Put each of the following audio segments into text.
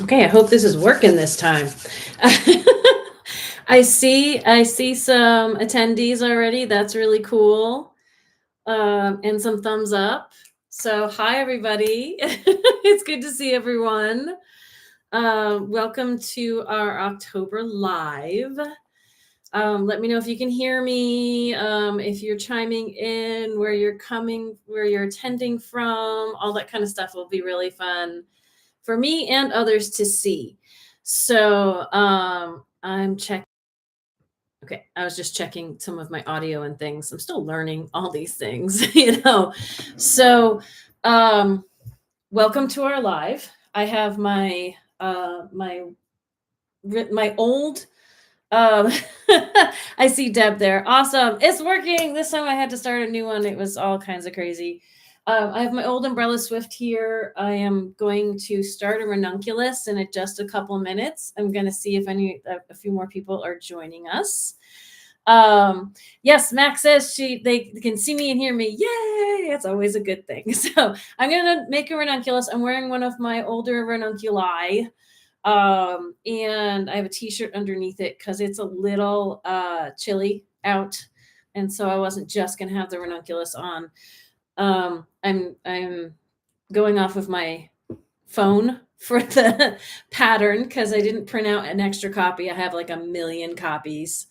Okay, I hope this is working this time. I see some attendees already. That's really cool. And some thumbs up. So hi everybody. It's good to see everyone. Welcome to our October live. Let me know if you can hear me, if you're chiming in, where you're attending from, all that kind of stuff will be really fun for me and others to see. So I'm checking. Okay, I was just checking some of my audio and things. I'm still learning all these things, So um, welcome to our live. I have my old. Um, I see Deb there. Awesome. It's working. This time I had to start a new one. It was all kinds of crazy. I have my old Umbrella Swift here. I am going to start a Ranunculus in just a couple of minutes. I'm going to see if a few more people are joining us. Yes, Max says they can see me and hear me. Yay! It's always a good thing. So I'm going to make a Ranunculus. I'm wearing one of my older Ranunculi. And I have a t-shirt underneath it because it's a little chilly out, and so I wasn't just gonna have the Ranunculus on. I'm going off of my phone for the pattern because I didn't print out an extra copy. I have like a million copies.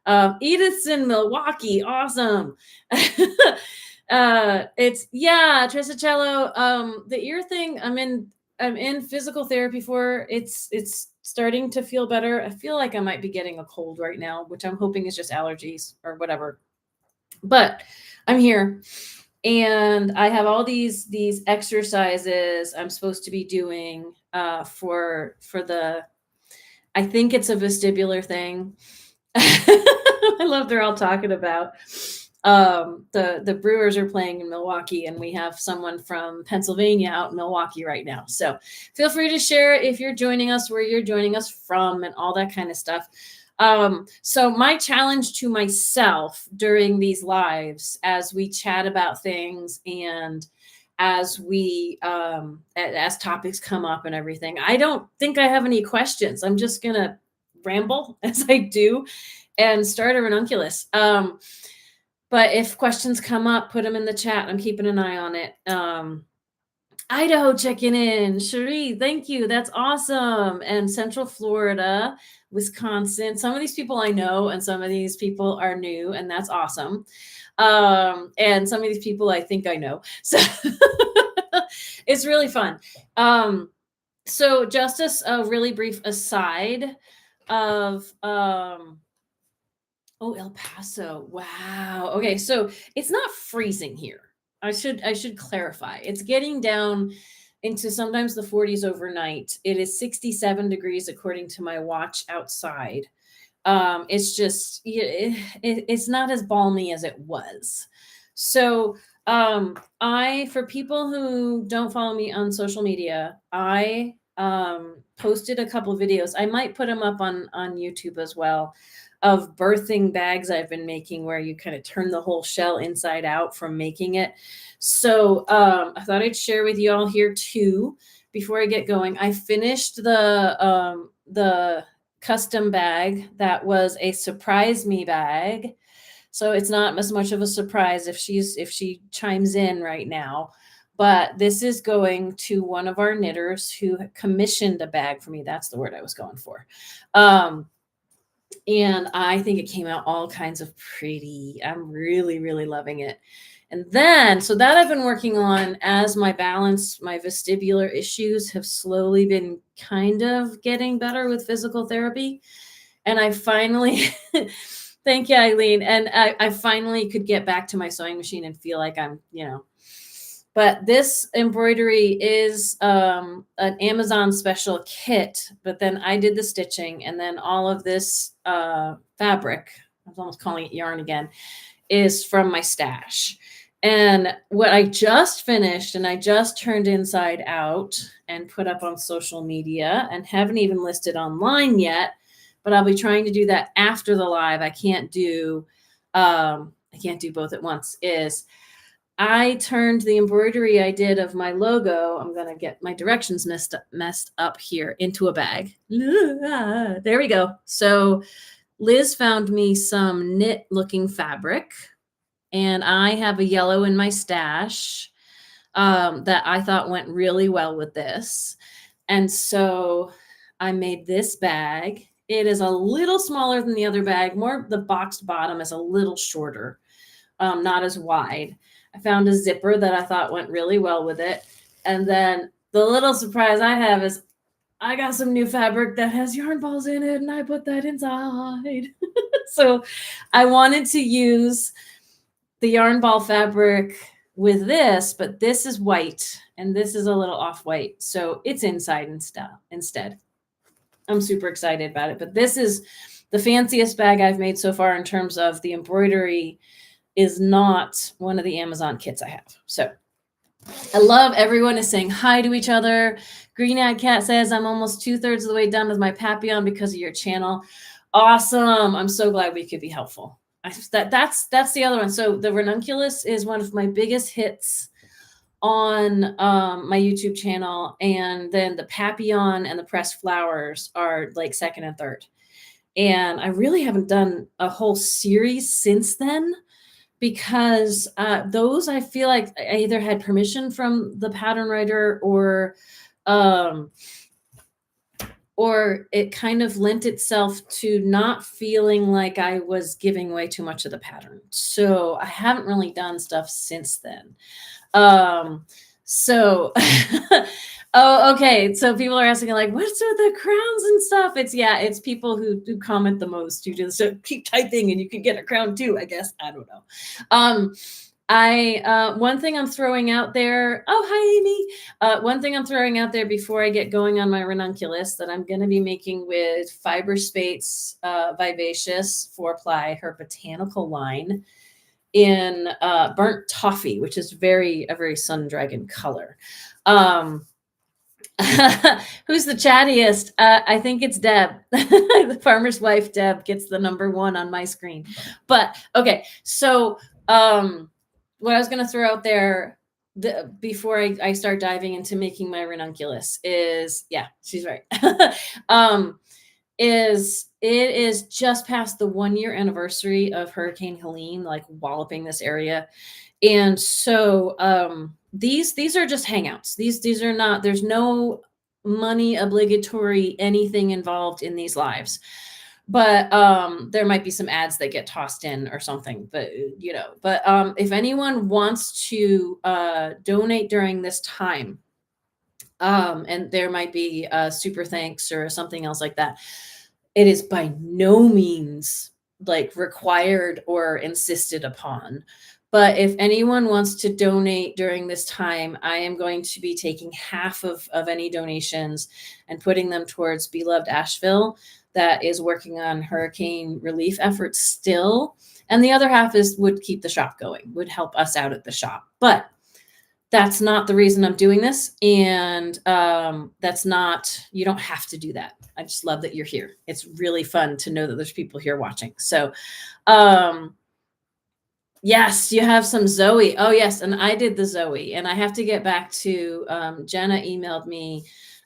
Edith's in Milwaukee. Awesome. It's Tristicello. The ear thing, I'm in physical therapy for. It's starting to feel better. I feel like I might be getting a cold right now, which I'm hoping is just allergies or whatever. But I'm here, and I have all these exercises I'm supposed to be doing for the. I think it's a vestibular thing. I love they're all talking about. The Brewers are playing in Milwaukee, and we have someone from Pennsylvania out in Milwaukee right now. So feel free to share if you're joining us, where you're joining us from, and all that kind of stuff. So my challenge to myself during these lives, as we chat about things and as we as topics come up and everything, I don't think I have any questions. I'm just gonna ramble as I do and start a Ranunculus. But if questions come up, put them in the chat. I'm keeping an eye on it. Idaho checking in. Cherie, thank you. That's awesome. And Central Florida, Wisconsin. Some of these people I know, and some of these people are new, and that's awesome. And some of these people I think I know. So it's really fun. So just a really brief aside of El Paso. Wow. Okay, so it's not freezing here. I should clarify. It's getting down into sometimes the 40s overnight. It is 67 degrees according to my watch outside. It's just it's not as balmy as it was. So for people who don't follow me on social media, I posted a couple videos. I might put them up on YouTube as well, of birthing bags I've been making, where you kind of turn the whole shell inside out from making it. So I thought I'd share with you all here too before I get going. I finished the custom bag that was a surprise me bag. So it's not as much of a surprise if she chimes in right now. But this is going to one of our knitters who commissioned a bag for me. That's the word I was going for. And I think it came out all kinds of pretty. I'm really, really loving it. And then, so that I've been working on as my vestibular issues have slowly been kind of getting better with physical therapy. And I finally, thank you, Eileen. And I finally could get back to my sewing machine and feel like I'm, but this embroidery is an Amazon special kit, but then I did the stitching, and then all of this fabric, I was almost calling it yarn again, is from my stash. And what I just finished, and I just turned inside out and put up on social media, and haven't even listed online yet, but I'll be trying to do that after the live. I can't do both at once. I turned the embroidery I did of my logo, I'm going to get my directions messed up here, into a bag. There we go. So Liz found me some knit looking fabric, and I have a yellow in my stash that I thought went really well with this. And so I made this bag. It is a little smaller than the other bag. More, the boxed bottom is a little shorter, not as wide. I found a zipper that I thought went really well with it. And then the little surprise I have is I got some new fabric that has yarn balls in it, and I put that inside. So I wanted to use the yarn ball fabric with this, but this is white and this is a little off white. So it's inside instead. I'm super excited about it, but this is the fanciest bag I've made so far in terms of the embroidery is not one of the Amazon kits I have. So I love everyone is saying hi to each other. Green Eyed Cat says, I'm almost 2/3 of the way done with my Papillon because of your channel. Awesome. I'm so glad we could be helpful. That's the other one. So the Ranunculus is one of my biggest hits on my YouTube channel. And then the Papillon and the pressed flowers are like second and third. And I really haven't done a whole series since then, because those I feel like I either had permission from the pattern writer or it kind of lent itself to not feeling like I was giving away too much of the pattern. So I haven't really done stuff since then. So, oh, okay. So people are asking like, what's with the crowns and stuff? It's people who comment the most who just keep typing and you can get a crown too, I guess. I don't know. One thing I'm throwing out there. Oh, hi, Amy. One thing I'm throwing out there before I get going on my Ranunculus that I'm going to be making with Fiber Spates Vivacious 4-ply, her botanical line, in burnt toffee, which is a very sun dragon color. Who's the chattiest? I think it's Deb. The farmer's wife, Deb, gets the #1 on my screen. But okay, so what I was going to throw out there before I start diving into making my Ranunculus is, yeah, she's right. It is just past the 1-year anniversary of Hurricane Helene, like walloping this area. And so these are just hangouts. These are not, there's no money obligatory anything involved in these lives. But there might be some ads that get tossed in or something, but if anyone wants to donate during this time, and there might be a super thanks or something else like that, it is by no means like required or insisted upon. But if anyone wants to donate during this time, I am going to be taking half of any donations and putting them towards Beloved Asheville, that is working on hurricane relief efforts still. And the other half would keep the shop going, would help us out at the shop. But that's not the reason I'm doing this. And that's not, you don't have to do that. I just love that you're here. It's really fun to know that there's people here watching. So yes, you have some Zoe. Oh yes. And I did the Zoe, and I have to get back to, Jenna emailed me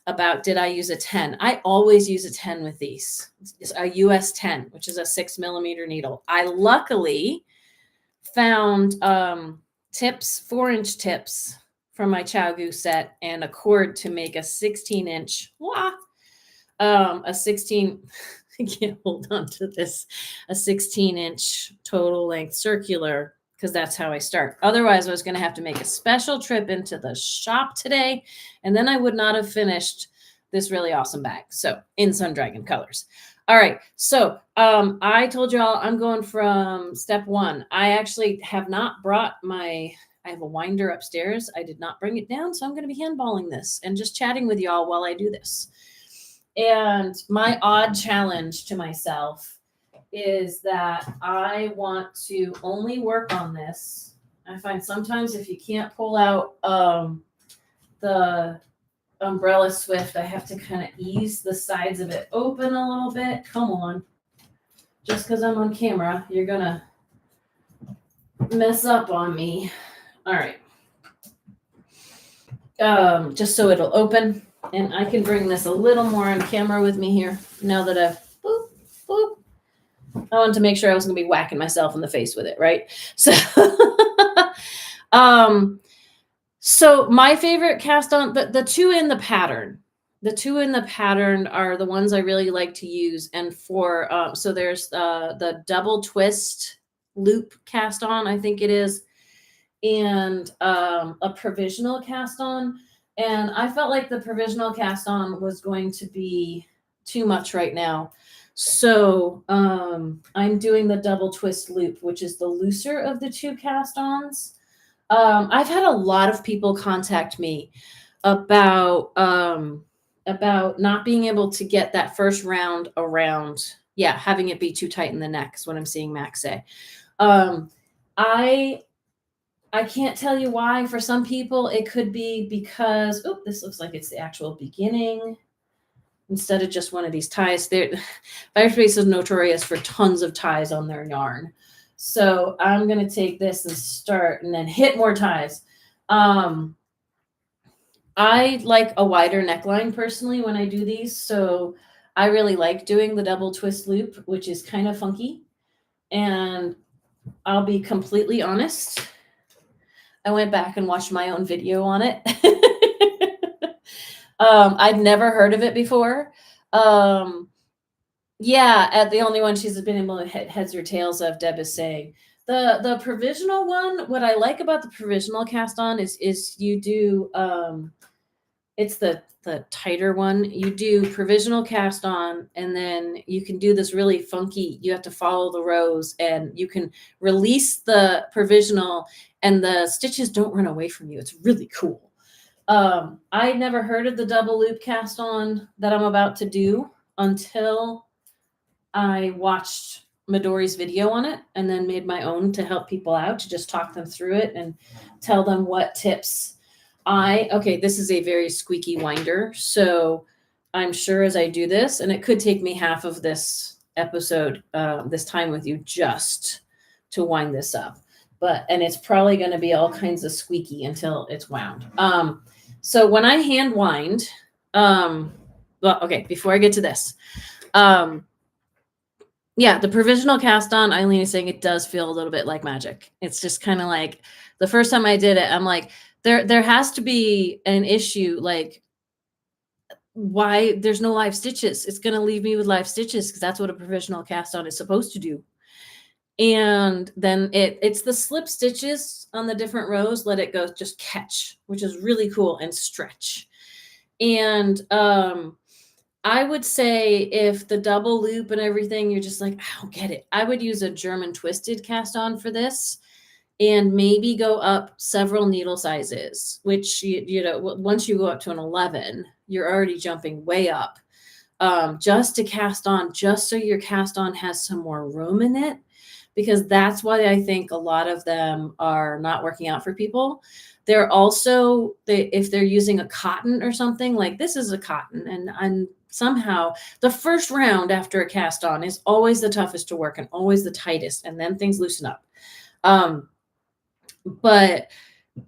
about, did I use a 10? I always use a 10 with these. It's a US 10, which is a 6mm needle. I luckily found tips, 4-inch tips from my Chow Goose set, and a cord to make a 16-inch, a 16, I can't hold on to this, a 16-inch total length circular, because that's how I start. Otherwise, I was going to have to make a special trip into the shop today, and then I would not have finished this really awesome bag. So in Sun Dragon colors. All right. So I told y'all I'm going from step 1. I actually have not brought I have a winder upstairs. I did not bring it down. So I'm going to be handballing this and just chatting with y'all while I do this. And my odd challenge to myself is that I want to only work on this. I find sometimes if you can't pull out the umbrella swift, I have to kind of ease the sides of it open a little bit. Come on. Just because I'm on camera, you're going to mess up on me. All right. Just so it'll open, and I can bring this a little more on camera with me here now that I've boop, boop. I wanted to make sure I wasn't gonna be whacking myself in the face with it, right? So, so my favorite cast on, the two in the pattern. The two in the pattern are the ones I really like to use. And for so there's the double twist loop cast on, I think it is, and a provisional cast on. And I felt like the provisional cast on was going to be too much right now. So I'm doing the double twist loop, which is the looser of the two cast ons. I've had a lot of people contact me about not being able to get that first round around. Yeah, having it be too tight in the neck is what I'm seeing Max say. I can't tell you why. For some people, it could be because, oh, this looks like it's the actual beginning instead of just one of these ties. Firespace is notorious for tons of ties on their yarn. So I'm going to take this and start and then hit more ties. I like a wider neckline personally when I do these. So I really like doing the double twist loop, which is kind of funky. And I'll be completely honest. I went back and watched my own video on it. I'd never heard of it before. Yeah, the only one she's been able to hit heads or tails of, Deb is saying. The provisional one, what I like about the provisional cast on is you do, it's the tighter one. You do provisional cast on, and then you can do this really funky, you have to follow the rows, and you can release the provisional and the stitches don't run away from you. It's really cool. I never heard of the double loop cast on that I'm about to do until I watched Midori's video on it and then made my own to help people out, to just talk them through it and tell them what tips okay, this is a very squeaky winder. So I'm sure as I do this, and it could take me half of this episode, this time with you, just to wind this up. And it's probably going to be all kinds of squeaky until it's wound. So when I hand wind, well, okay, before I get to this, yeah, the provisional cast on, Eileen is saying it does feel a little bit like magic. It's just kind of like the first time I did it, I'm like, there has to be an issue, like why there's no live stitches. It's going to leave me with live stitches because that's what a provisional cast on is supposed to do. And then it's the slip stitches on the different rows, let it go, just catch, which is really cool, and stretch. And I would say if the double loop and everything, you're just like, I don't get it, I would use a German twisted cast on for this, and maybe go up several needle sizes, which, you know, once you go up to an 11, you're already jumping way up, just to cast on, just so your cast on has some more room in it. Because that's why I think a lot of them are not working out for people. They're also, if they're using a cotton or something, like this is a cotton, and somehow the first round after a cast on is always the toughest to work and always the tightest, and then things loosen up. But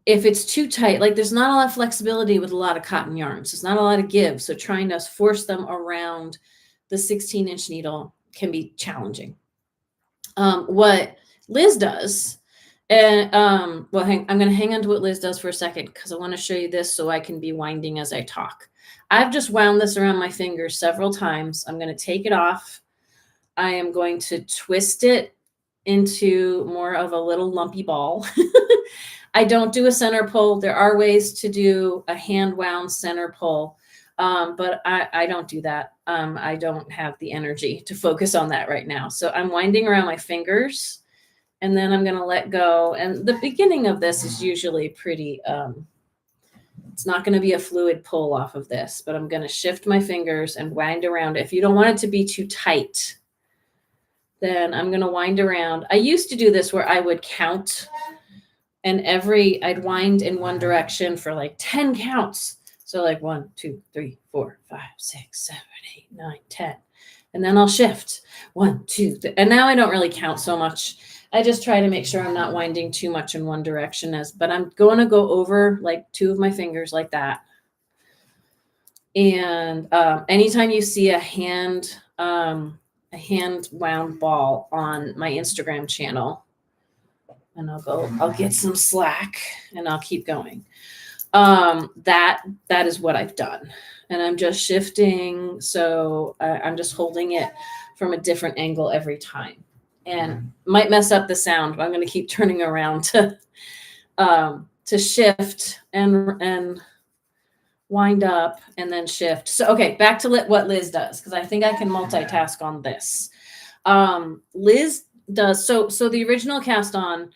if it's too tight, like there's not a lot of flexibility with a lot of cotton yarns. There's not a lot of give. So trying to force them around the 16-inch needle can be challenging. What Liz does, and well, I'm going to hang on to what Liz does for a second because I want to show you this so I can be winding as I talk. I've just wound this around my fingers several times. I'm going to take it off. I am going to twist it into more of a little lumpy ball. I don't do a center pull. There are ways to do a hand wound center pull. But I don't do that. I don't have the energy to focus on that right now. So I'm winding around my fingers, and then I'm going to let go. And the beginning of this is usually pretty, it's not going to be a fluid pull off of this, but I'm going to shift my fingers and wind around. If you don't want it to be too tight, then I'm going to wind around. I used to do this where I would count, and I'd wind in one direction for like 10 counts. So like 1, 2, 3, 4, 5, 6, 7, 8, 9, 10. And then I'll shift 1, 2, 3. And now I don't really count so much. I just try to make sure I'm not winding too much in one direction but I'm going to go over like 2 of my fingers like that. And anytime you see a hand wound ball on my Instagram channel, and I'll get some slack and I'll keep going. That is what I've done. And I'm just shifting. So I'm just holding it from a different angle every time, and might mess up the sound, but I'm going to keep turning around to shift and wind up and then shift. So, okay, back to what Liz does, because I think I can multitask on this. Liz does, so the original cast on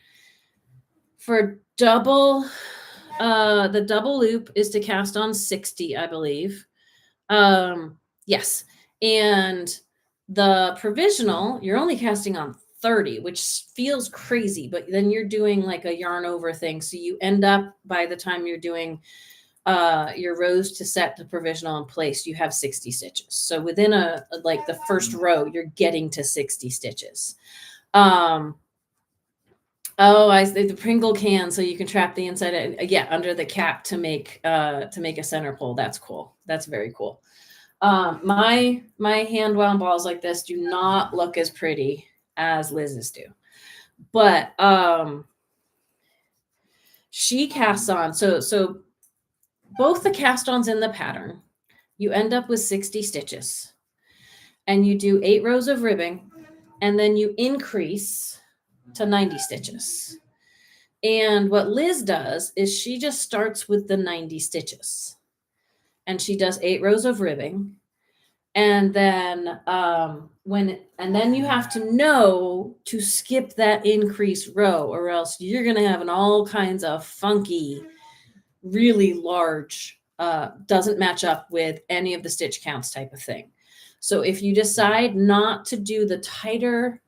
for double, the double loop is to cast on 60, I believe. Yes. And the provisional, you're only casting on 30, which feels crazy, but then you're doing like a yarn over thing. So you end up, by the time you're doing your rows to set the provisional in place, you have 60 stitches. So within like the first row, you're getting to 60 stitches. Oh, the Pringle can, so you can trap the inside, yeah, under the cap to make a center pole. That's cool. That's very cool. My hand wound balls like this do not look as pretty as Liz's do, but she casts on. So both the cast-ons in the pattern, you end up with 60 stitches, and you do 8 rows of ribbing, and then you increase to 90 stitches. And what Liz does is she just starts with the 90 stitches, and she does 8 rows of ribbing. And then then you have to know to skip that increased row, or else you're going to have all kinds of funky, really large, doesn't match up with any of the stitch counts type of thing. So if you decide not to do the tighter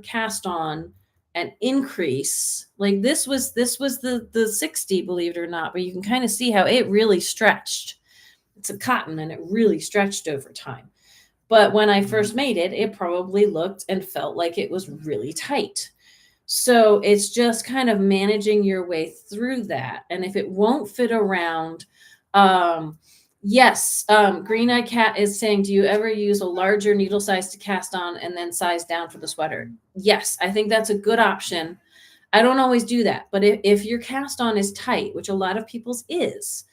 cast on and increase, like this was the 60, believe it or not, but you can kind of see how it really stretched. It's a cotton, and it really stretched over time. But when I first made it, it probably looked and felt like it was really tight. So it's just kind of managing your way through that. And if it won't fit around, yes, Green Eyed Cat is saying, do you ever use a larger needle size to cast on and then size down for the sweater? Yes, I think that's a good option. I don't always do that, but if your cast on is tight, which a lot of people's is,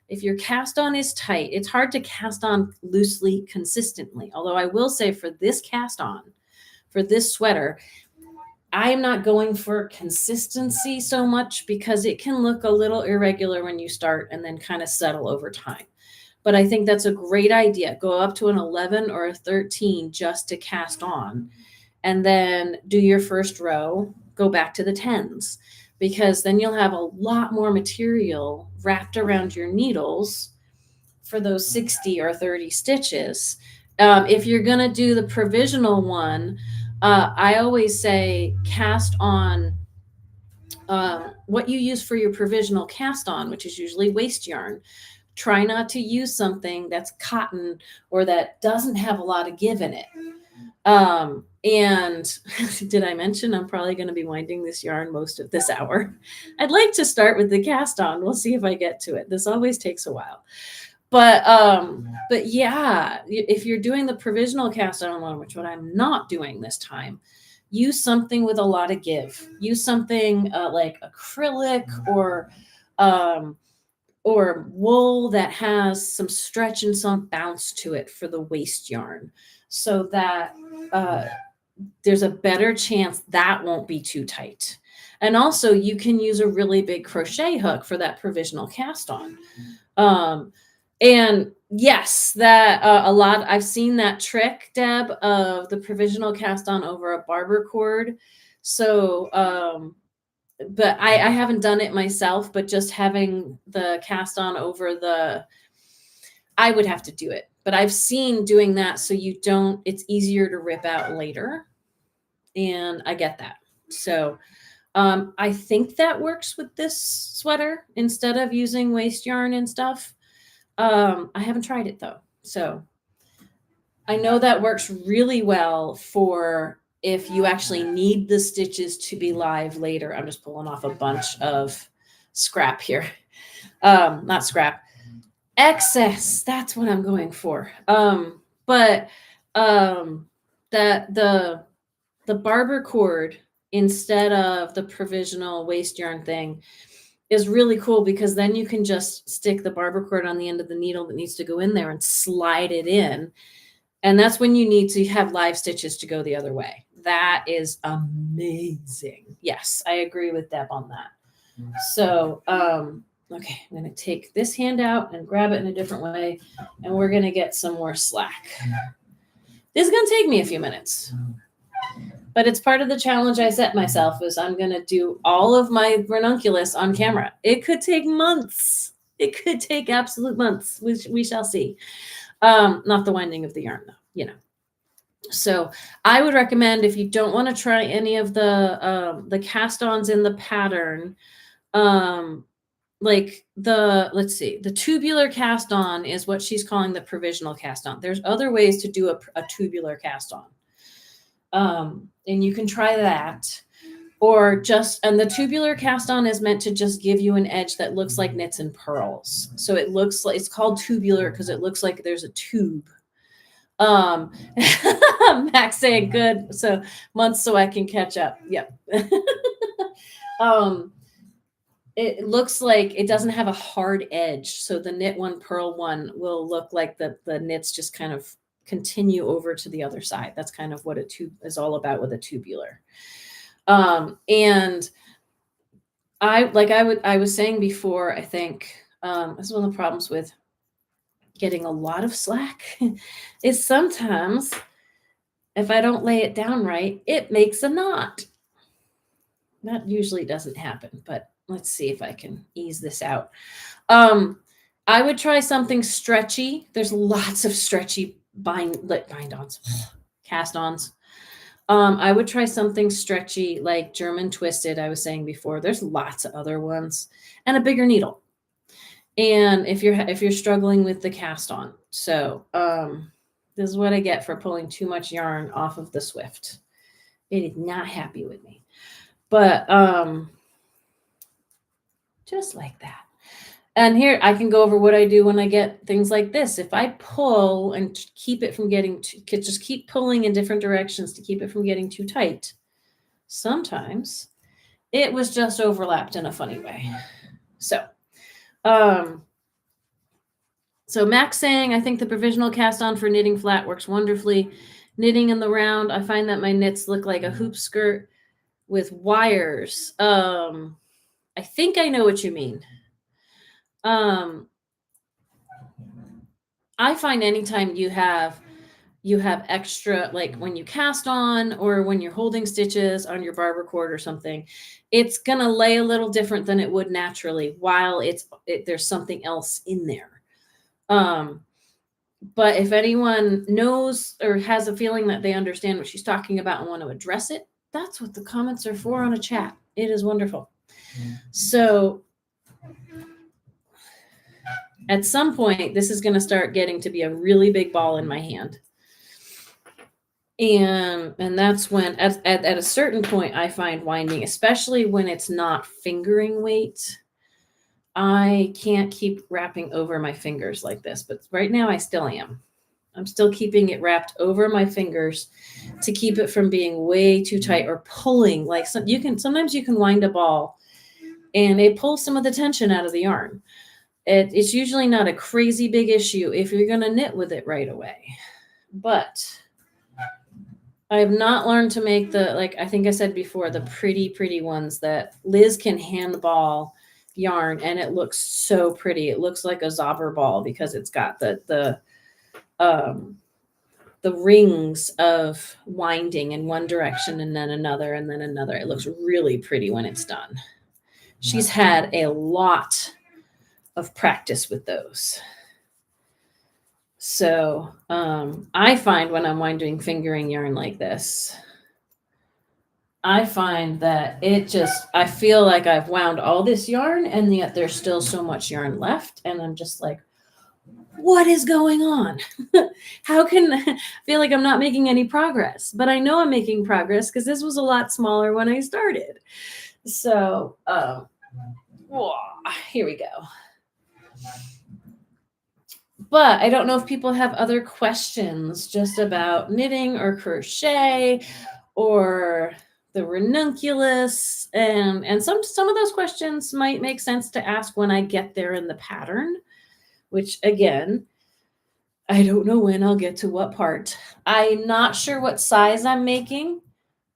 if your cast on is tight, it's hard to cast on loosely consistently. Although I will say, for this cast on, for this sweater, I'm not going for consistency so much, because it can look a little irregular when you start and then kind of settle over time. But I think that's a great idea. Go up to an 11 or a 13 just to cast on, and then do your first row, go back to the 10s, because then you'll have a lot more material wrapped around your needles for those 60 or 30 stitches. If you're going to do the provisional one, I always say cast on what you use for your provisional cast on, which is usually waste yarn. Try not to use something that's cotton or that doesn't have a lot of give in it. And did I mention I'm probably going to be winding this yarn most of this hour? I'd like to start with the cast on. We'll see if I get to it. This always takes a while. But yeah, if you're doing the provisional cast on one, which what I'm not doing this time, use something with a lot of give. Use something like acrylic or wool that has some stretch and some bounce to it for the waste yarn, so that there's a better chance that won't be too tight. And also, you can use a really big crochet hook for that provisional cast on. And yes, that a lot, I've seen that trick, Deb, of the provisional cast on over a barber cord. So, but I haven't done it myself, but just having the cast on over I would have to do it, but I've seen doing that, so it's easier to rip out later. And I get that. So I think that works with this sweater instead of using waste yarn and stuff. I haven't tried it though. So I know that works really well for if you actually need the stitches to be live later. I'm just pulling off a bunch of scrap here. Not scrap, excess. That's what I'm going for. But that the barber cord instead of the provisional waste yarn thing is really cool, because then you can just stick the barber cord on the end of the needle that needs to go in there and slide it in. And that's when you need to have live stitches to go the other way. That is amazing. Yes, I agree with Deb on that. So, okay, I'm going to take this hand out and grab it in a different way, and we're going to get some more slack. This is going to take me a few minutes, but it's part of the challenge I set myself, is I'm going to do all of my ranunculus on camera. It could take months. It could take absolute months. We shall see. Not the winding of the yarn, though, you know. So I would recommend, if you don't want to try any of the cast-ons in the pattern, like let's see, the tubular cast on is what she's calling the provisional cast on. There's other ways to do a tubular cast on. And you can try that, or and the tubular cast on is meant to just give you an edge that looks like knits and purls. So it looks like, it's called tubular because it looks like there's a tube. Max saying good. So months so I can catch up. Yep. It looks like it doesn't have a hard edge. So the knit one, purl one will look like the knits just kind of continue over to the other side. That's kind of what a tube is all about with a tubular. And I was saying before, I think, this is one of the problems with getting a lot of slack is sometimes if I don't lay it down right, it makes a knot. That usually doesn't happen, but let's see if I can ease this out. I would try something stretchy. There's lots of stretchy bind-ons, cast-ons. I would try something stretchy like German twisted. I was saying before, there's lots of other ones, and a bigger needle. And if you're struggling with the cast on, so this is what I get for pulling too much yarn off of the Swift. It is not happy with me, but just like that. And here I can go over what I do when I get things like this. If I pull and keep it from getting just keep pulling in different directions to keep it from getting too tight, sometimes it was just overlapped in a funny way. So Max saying, I think the provisional cast on for knitting flat works wonderfully. Knitting in the round, I find that my knits look like a hoop skirt with wires. I think I know what you mean. I find anytime you have extra, like when you cast on or when you're holding stitches on your barber cord or something, it's gonna lay a little different than it would naturally while there's something else in there. But if anyone knows or has a feeling that they understand what she's talking about and want to address it, that's what the comments are for on a chat. It is wonderful. So at some point, this is going to start getting to be a really big ball in my hand. And that's when, at a certain point, I find winding, especially when it's not fingering weight, I can't keep wrapping over my fingers like this. But right now I still am. I'm still keeping it wrapped over my fingers to keep it from being way too tight or pulling. Like sometimes you can wind a ball and it pulls some of the tension out of the yarn. It's usually not a crazy big issue if you're going to knit with it right away. But I have not learned to make like I think I said before, the pretty ones that Liz can handball yarn, and it looks so pretty. It looks like a Zauber ball because it's got the rings of winding in one direction and then another and then another. It looks really pretty when it's done. She's had a lot of practice with those. So I find when I'm winding fingering yarn like this, I find that I feel like I've wound all this yarn and yet there's still so much yarn left. And I'm just like, what is going on? How can I feel like I'm not making any progress? But I know I'm making progress because this was a lot smaller when I started. So, here we go. But I don't know if people have other questions just about knitting or crochet or the ranunculus, and some of those questions might make sense to ask when I get there in the pattern, which again, I don't know when I'll get to what part. I'm not sure what size I'm making.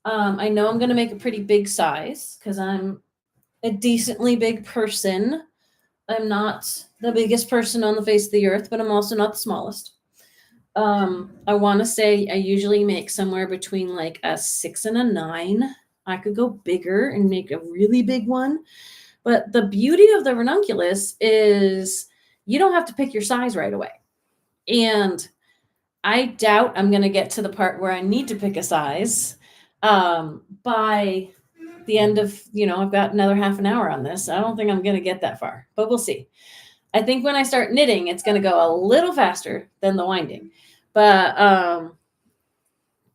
I know I'm going to make a pretty big size because I'm a decently big person. I'm not the biggest person on the face of the earth, but I'm also not the smallest. I want to say I usually make somewhere between like a 6 and a 9. I could go bigger and make a really big one. But the beauty of the ranunculus is you don't have to pick your size right away. And I doubt I'm going to get to the part where I need to pick a size by the end of, I've got another half an hour on this. I don't think I'm going to get that far, but we'll see. I think when I start knitting, it's going to go a little faster than the winding. But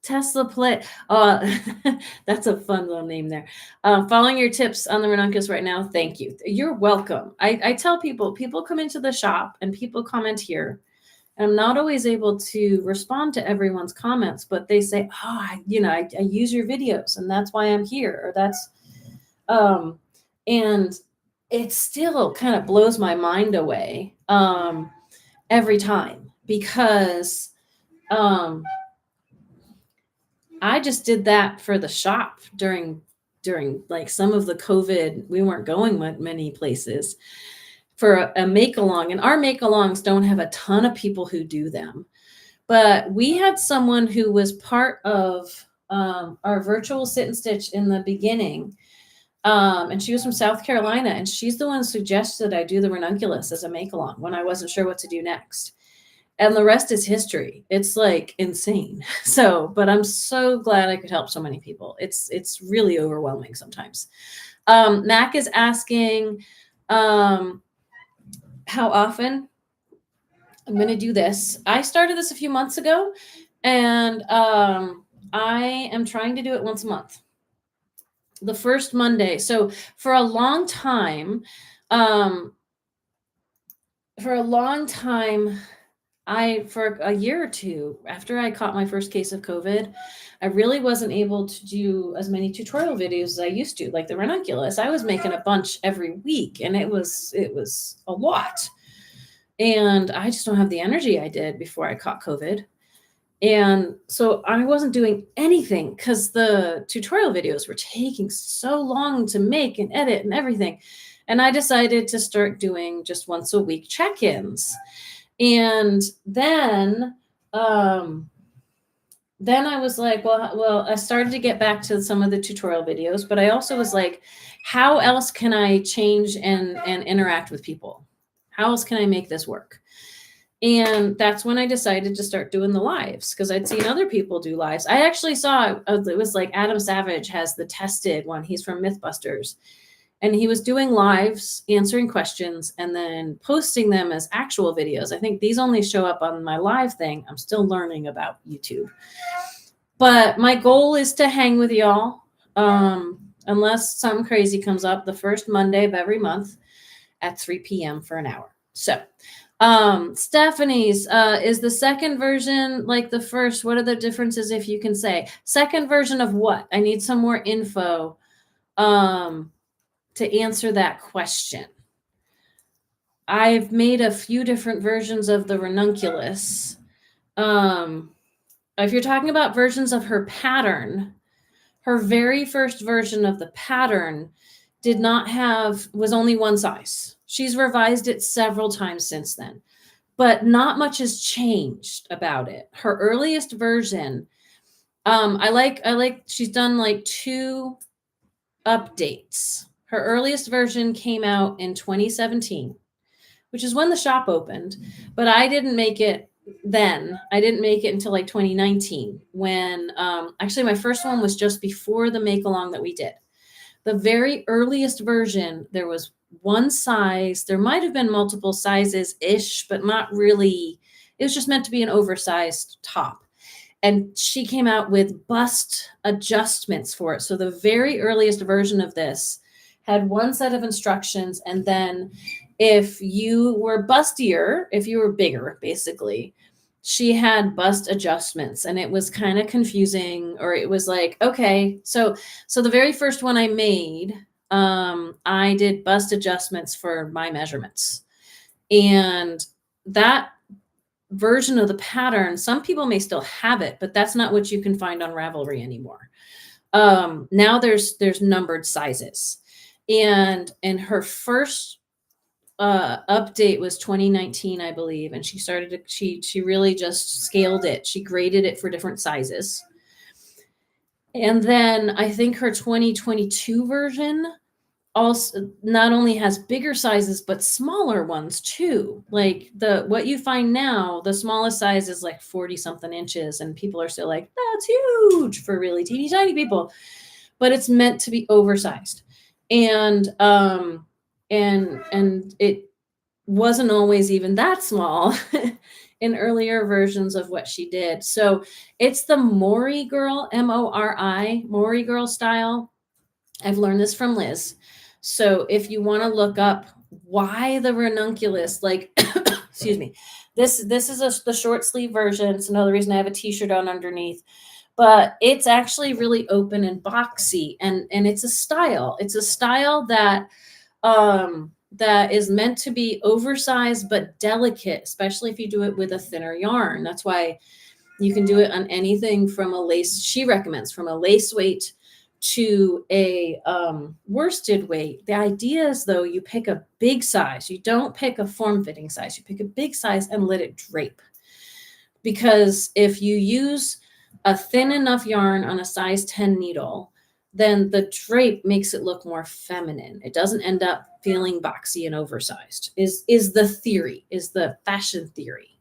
Tesla play, that's a fun little name there. Following your tips on the ranunculus right now. Thank you. You're welcome. I tell people come into the shop and people comment here. I'm not always able to respond to everyone's comments, but they say, I use your videos and that's why I'm here. Or that's, and it still kind of blows my mind away every time because I just did that for the shop during like some of the COVID. We weren't going many places for a make-along, and our make-alongs don't have a ton of people who do them. But we had someone who was part of our virtual sit and stitch in the beginning. And she was from South Carolina, and she's the one who suggested I do the ranunculus as a make-along when I wasn't sure what to do next. And the rest is history. It's like insane. So, but I'm so glad I could help so many people. It's really overwhelming sometimes. Mac is asking, how often I'm going to do this. I started this a few months ago, and I am trying to do it once a month. The first Monday. So for a long time, for a year or two after I caught my first case of COVID, I really wasn't able to do as many tutorial videos as I used to, like the ranunculus. I was making a bunch every week, and it was a lot. And I just don't have the energy I did before I caught COVID. And so I wasn't doing anything because the tutorial videos were taking so long to make and edit and everything. And I decided to start doing just once a week check-ins. And then I was like, well, I started to get back to some of the tutorial videos, but I also was like, how else can I change and interact with people? How else can I make this work? And that's when I decided to start doing the lives, because I'd seen other people do lives. I actually saw, it was like Adam Savage has the tested one. He's from Mythbusters. And he was doing lives, answering questions, and then posting them as actual videos. I think these only show up on my live thing. I'm still learning about YouTube. But my goal is to hang with y'all, unless something crazy comes up, the first Monday of every month at 3 p.m. for an hour. So Stephanie's, is the second version like the first? What are the differences, if you can say? Second version of what? I need some more info to answer that question. I've made a few different versions of the ranunculus. If you're talking about versions of her pattern, her very first version of the pattern was only one size. She's revised it several times since then, but not much has changed about it. Her earliest version, she's done like 2 updates. Her earliest version came out in 2017, which is when the shop opened, but I didn't make it then. I didn't make it until like 2019 when, actually my first one was just before the make along that we did. The very earliest version, there was one size. There might have been multiple sizes ish, but not really. It was just meant to be an oversized top. And she came out with bust adjustments for it. So the very earliest version of this had one set of instructions. And then if you were bustier, if you were bigger, basically, she had bust adjustments, and it was kind of confusing, or it was like, okay, so the very first one I made, I did bust adjustments for my measurements. And that version of the pattern, some people may still have it, but that's not what you can find on Ravelry anymore. Now there's numbered sizes. And her first update was 2019, I believe, and she really just scaled it. She graded it for different sizes. And then I think her 2022 version also not only has bigger sizes but smaller ones too. Like what you find now, the smallest size is like 40 something inches, and people are still like, that's huge for really teeny tiny people, but it's meant to be oversized. And it wasn't always even that small in earlier versions of what she did. So it's the Mori Girl, Mori, Mori Girl style. I've learned this from Liz. So if you want to look up why the ranunculus, like, excuse me, this is the short sleeve version. It's another reason I have a t-shirt on underneath, but it's actually really open and boxy, and it's a style. It's a style that that is meant to be oversized but delicate, especially if you do it with a thinner yarn. That's why you can do it on anything from a lace. She recommends from a lace weight to a worsted weight. The idea is, though, you pick a big size. You don't pick a form-fitting size. You pick a big size and let it drape. Because if you use a thin enough yarn on a size 10 needle, then the drape makes it look more feminine. It doesn't end up feeling boxy and oversized, is the theory, is the fashion theory.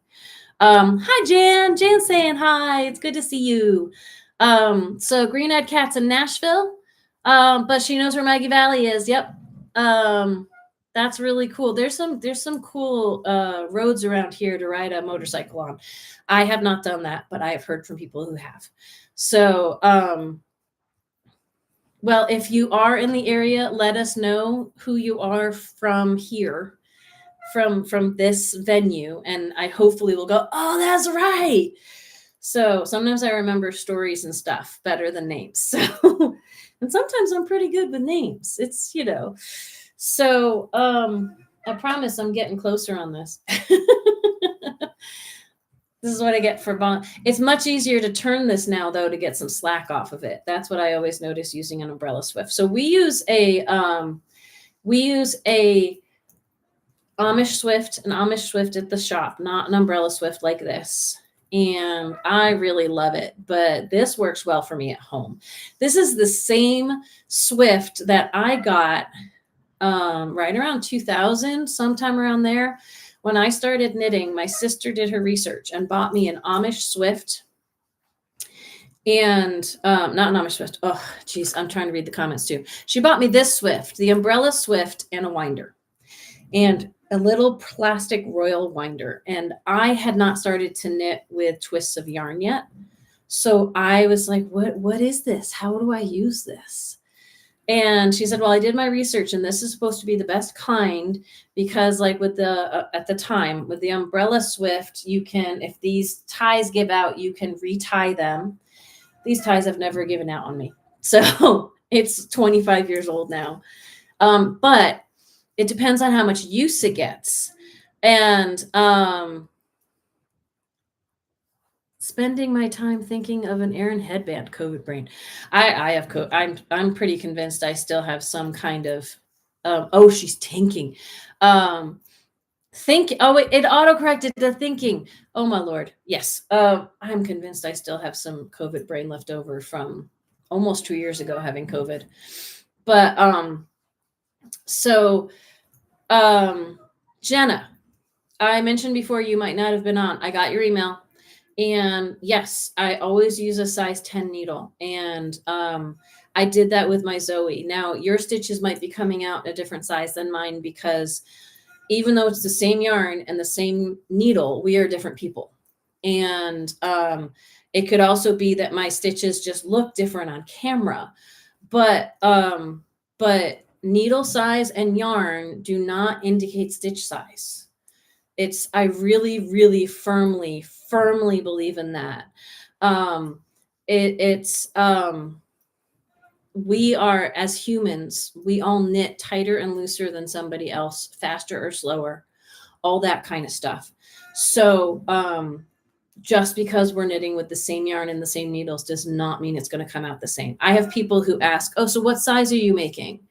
Hi, Jan. Jan saying hi. It's good to see you. So Green Eyed Cat's in Nashville, but she knows where Maggie Valley is. Yep. That's really cool. There's some cool roads around here to ride a motorcycle on. I have not done that, but I have heard from people who have. So, well, if you are in the area, let us know who you are from here, from this venue, and I hopefully will go, oh, that's right. So sometimes I remember stories and stuff better than names. So, and sometimes I'm pretty good with names. It's, so I promise I'm getting closer on this. This is what I get for bond. It's much easier to turn this now, though, to get some slack off of it. That's what I always notice using an umbrella swift. So we use a Amish swift at the shop, not an umbrella swift like this. And I really love it, but this works well for me at home. This is the same swift that I got right around 2000, sometime around there. When I started knitting, my sister did her research and bought me an Amish swift. And not an Amish swift. Oh, geez, I'm trying to read the comments too. She bought me this swift, the umbrella swift, and a winder. And a little plastic royal winder. And I had not started to knit with twists of yarn yet. So I was like, what is this? How do I use this? And she said, well, I did my research, and this is supposed to be the best kind, because like with the, at the time with the umbrella swift, you can, if these ties give out, you can retie them. These ties have never given out on me. So it's 25 years old now. But it depends on how much use it gets. And spending my time thinking of an Erin headband, COVID brain. I'm pretty convinced I still have some kind of, oh, she's tinking. It autocorrected the thinking. Oh my Lord. Yes. I'm convinced I still have some COVID brain left over from almost 2 years ago having COVID. But, Jenna, I mentioned before, you might not have been on. I got your email. And yes, I always use a size 10 needle. And I I did that with my Zoe. Now your stitches might be coming out a different size than mine because even though it's the same yarn and the same needle, we are different people. And it could also be that my stitches just look different on camera. But needle size and yarn do not indicate stitch size. I really, really firmly believe in that. We are, as humans, we all knit tighter and looser than somebody else, faster or slower, all that kind of stuff. So just because we're knitting with the same yarn and the same needles does not mean it's going to come out the same. I have people who ask, oh, so what size are you making?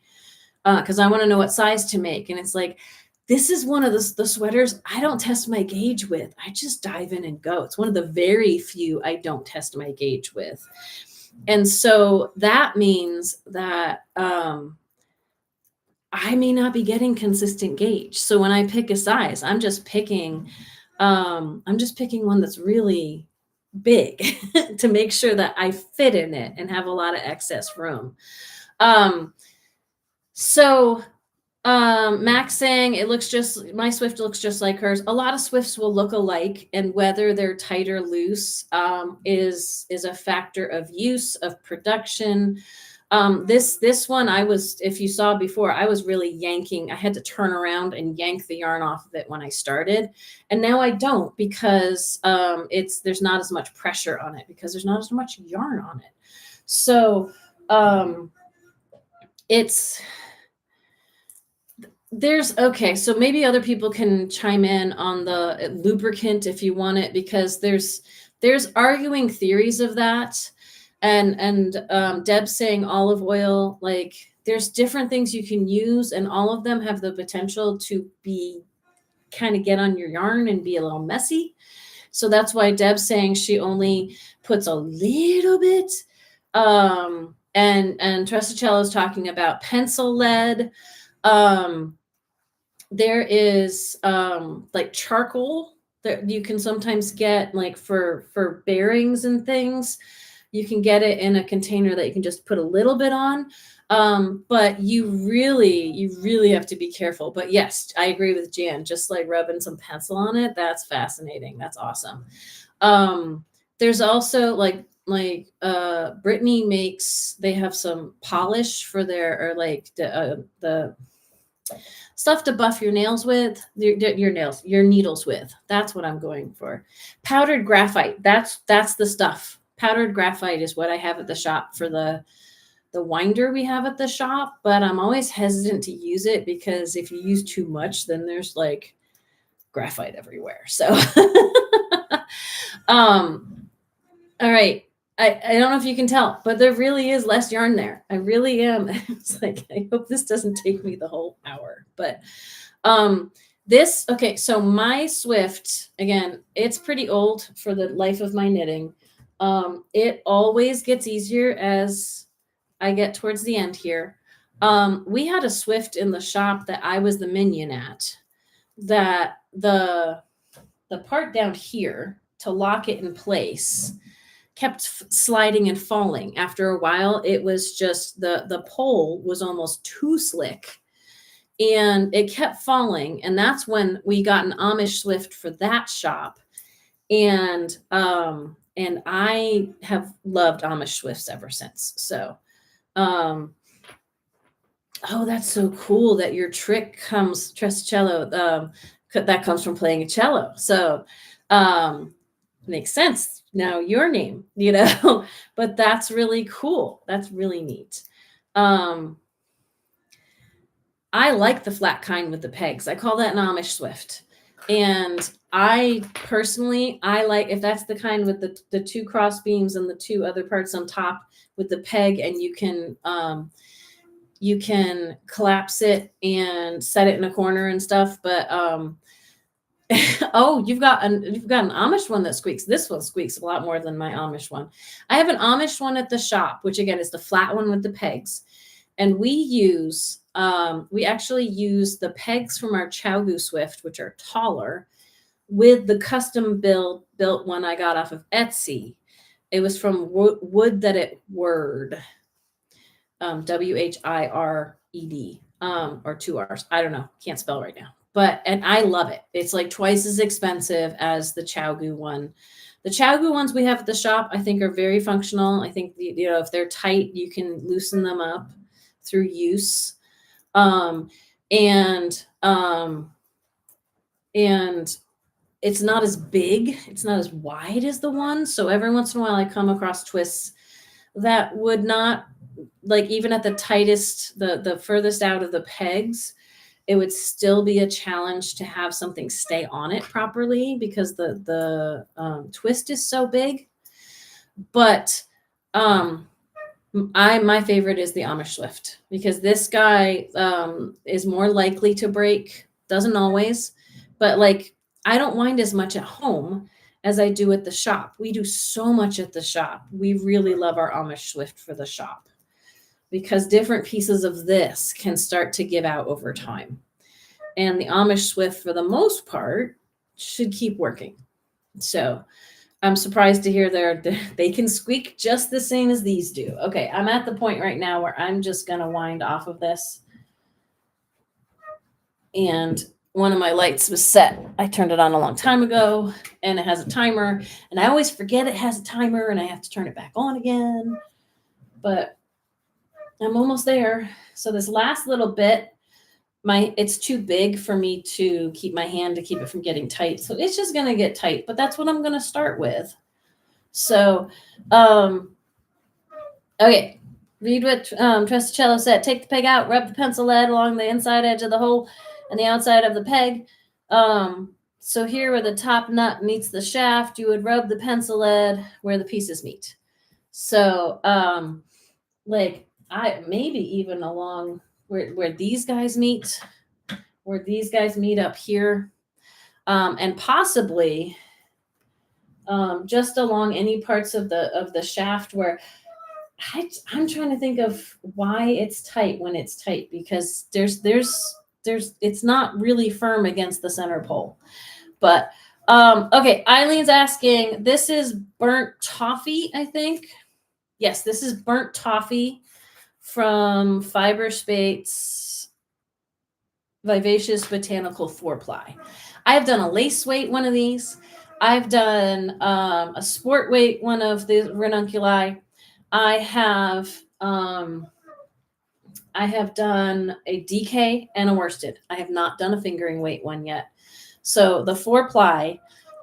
Because I want to know what size to make. And it's like, this is one of the sweaters I don't test my gauge with. I just dive in and go. It's one of the very few I don't test my gauge with. And so that means that I may not be getting consistent gauge. So when I pick a size, I'm just picking one that's really big to make sure that I fit in it and have a lot of excess room. Max saying my Swift looks just like hers. A lot of Swifts will look alike, and whether they're tight or loose is a factor of use, of production. This one, if you saw before, I was really yanking. I had to turn around and yank the yarn off of it when I started. And now I don't, because there's not as much pressure on it, because there's not as much yarn on it. So so maybe other people can chime in on the lubricant if you want it, because there's arguing theories of that. And Deb's saying olive oil, like there's different things you can use, and all of them have the potential to be kind of get on your yarn and be a little messy. So that's why Deb's saying she only puts a little bit. And Tressicello is talking about pencil lead. There is like charcoal that you can sometimes get, like for bearings and things. You can get it in a container that you can just put a little bit on. But you really have to be careful. But yes, I agree with Jan, just like rubbing some pencil on it. That's fascinating. That's awesome. There's also like Brittany makes, they have some polish for their, or like the stuff to buff your nails with, your needles with. That's what I'm going for. Powdered graphite. That's the stuff. Powdered graphite is what I have at the shop for the winder we have at the shop, but I'm always hesitant to use it because if you use too much, then there's like graphite everywhere. So, all right. I don't know if you can tell, but there really is less yarn there. I really am. It's like, I hope this doesn't take me the whole hour, but okay. So my Swift, again, it's pretty old for the life of my knitting. It always gets easier as I get towards the end here. We had a Swift in the shop that I was the minion at, that the part down here to lock it in place kept sliding and falling. After a while, it was just the pole was almost too slick and it kept falling. And that's when we got an Amish Swift for that shop. And I have loved Amish Swifts ever since. So, oh, that's so cool that your trick comes, Tressicello, that comes from playing a cello. So, makes sense. Now your name, but that's really cool. That's really neat. I like the flat kind with the pegs. I call that an Amish Swift. And I personally, like, if that's the kind with the two cross beams and the two other parts on top with the peg, and you can collapse it and set it in a corner and stuff. But, oh, you've got an Amish one that squeaks. This one squeaks a lot more than my Amish one. I have an Amish one at the shop, which again is the flat one with the pegs. And we actually use the pegs from our Chowgu Swift, which are taller, with the custom built one I got off of Etsy. It was from wood that it whirred. WHIRED, or 2 R's. I don't know. Can't spell right now. And I love it. It's like twice as expensive as the ChowGoo one. The ChowGoo ones we have at the shop, I think, are very functional. I think, if they're tight, you can loosen them up through use. And it's not as big, it's not as wide as the one. So every once in a while I come across twists that would not, like, even at the tightest, the furthest out of the pegs, it would still be a challenge to have something stay on it properly because the twist is so big. But my favorite is the Amish Swift, because this guy is more likely to break. Doesn't always, but like, I don't wind as much at home as I do at the shop. We do so much at the shop. We really love our Amish Swift for the shop, because different pieces of this can start to give out over time. And the Amish Swift, for the most part, should keep working. So I'm surprised to hear they can squeak just the same as these do. Okay, I'm at the point right now where I'm just going to wind off of this. And one of my lights was set. I turned it on a long time ago, and it has a timer. And I always forget it has a timer, and I have to turn it back on again. But I'm almost there. So this last little bit, it's too big for me to keep my hand to keep it from getting tight. So it's just going to get tight, but that's what I'm going to start with. So, okay. Read what Trescello said. Take the peg out, rub the pencil lead along the inside edge of the hole and the outside of the peg. So here where the top nut meets the shaft, you would rub the pencil lead where the pieces meet. So, like, maybe even along where these guys meet, up here, and possibly just along any parts of the shaft where I'm trying to think of why it's tight when it's tight, because there's it's not really firm against the center pole. But okay, Eileen's asking, this is burnt toffee, I think. Yes, this is burnt toffee from Fiberspate's Vivacious Botanical 4-ply. I've done a lace weight one of these. I've done a sport weight one of the Ranunculi. I have done a DK and a worsted. I have not done a fingering weight one yet. So the 4-ply,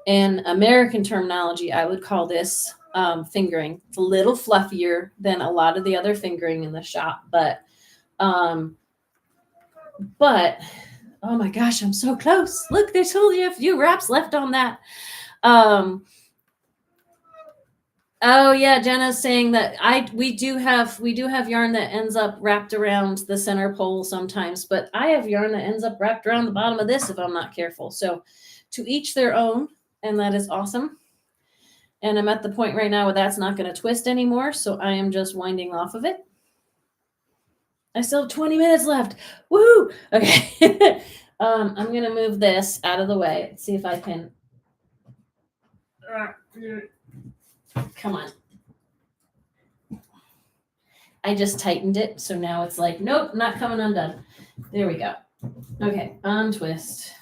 in American terminology, I would call this fingering. It's a little fluffier than a lot of the other fingering in the shop, but oh my gosh, I'm so close. Look, there's only a few wraps left on that. Oh yeah, Jenna's saying that we do have yarn that ends up wrapped around the center pole sometimes, but I have yarn that ends up wrapped around the bottom of this if I'm not careful. So to each their own, and that is awesome. And I'm at the point right now where that's not going to twist anymore, so I am just winding off of it. I still have 20 minutes left. Woo! Okay. I'm going to move this out of the way. Let's see if I can. Come on. I just tightened it, so now it's like, nope, not coming undone. There we go. Okay, untwist.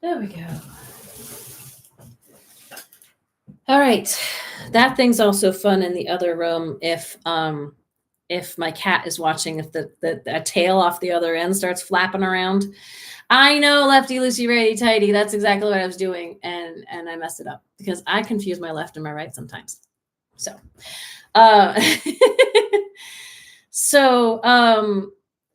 There we go. All right. That thing's also fun in the other room if my cat is watching, if the tail off the other end starts flapping around. I know, lefty loosey righty tighty. That's exactly what I was doing, and I messed it up because I confuse my left and my right sometimes. So, I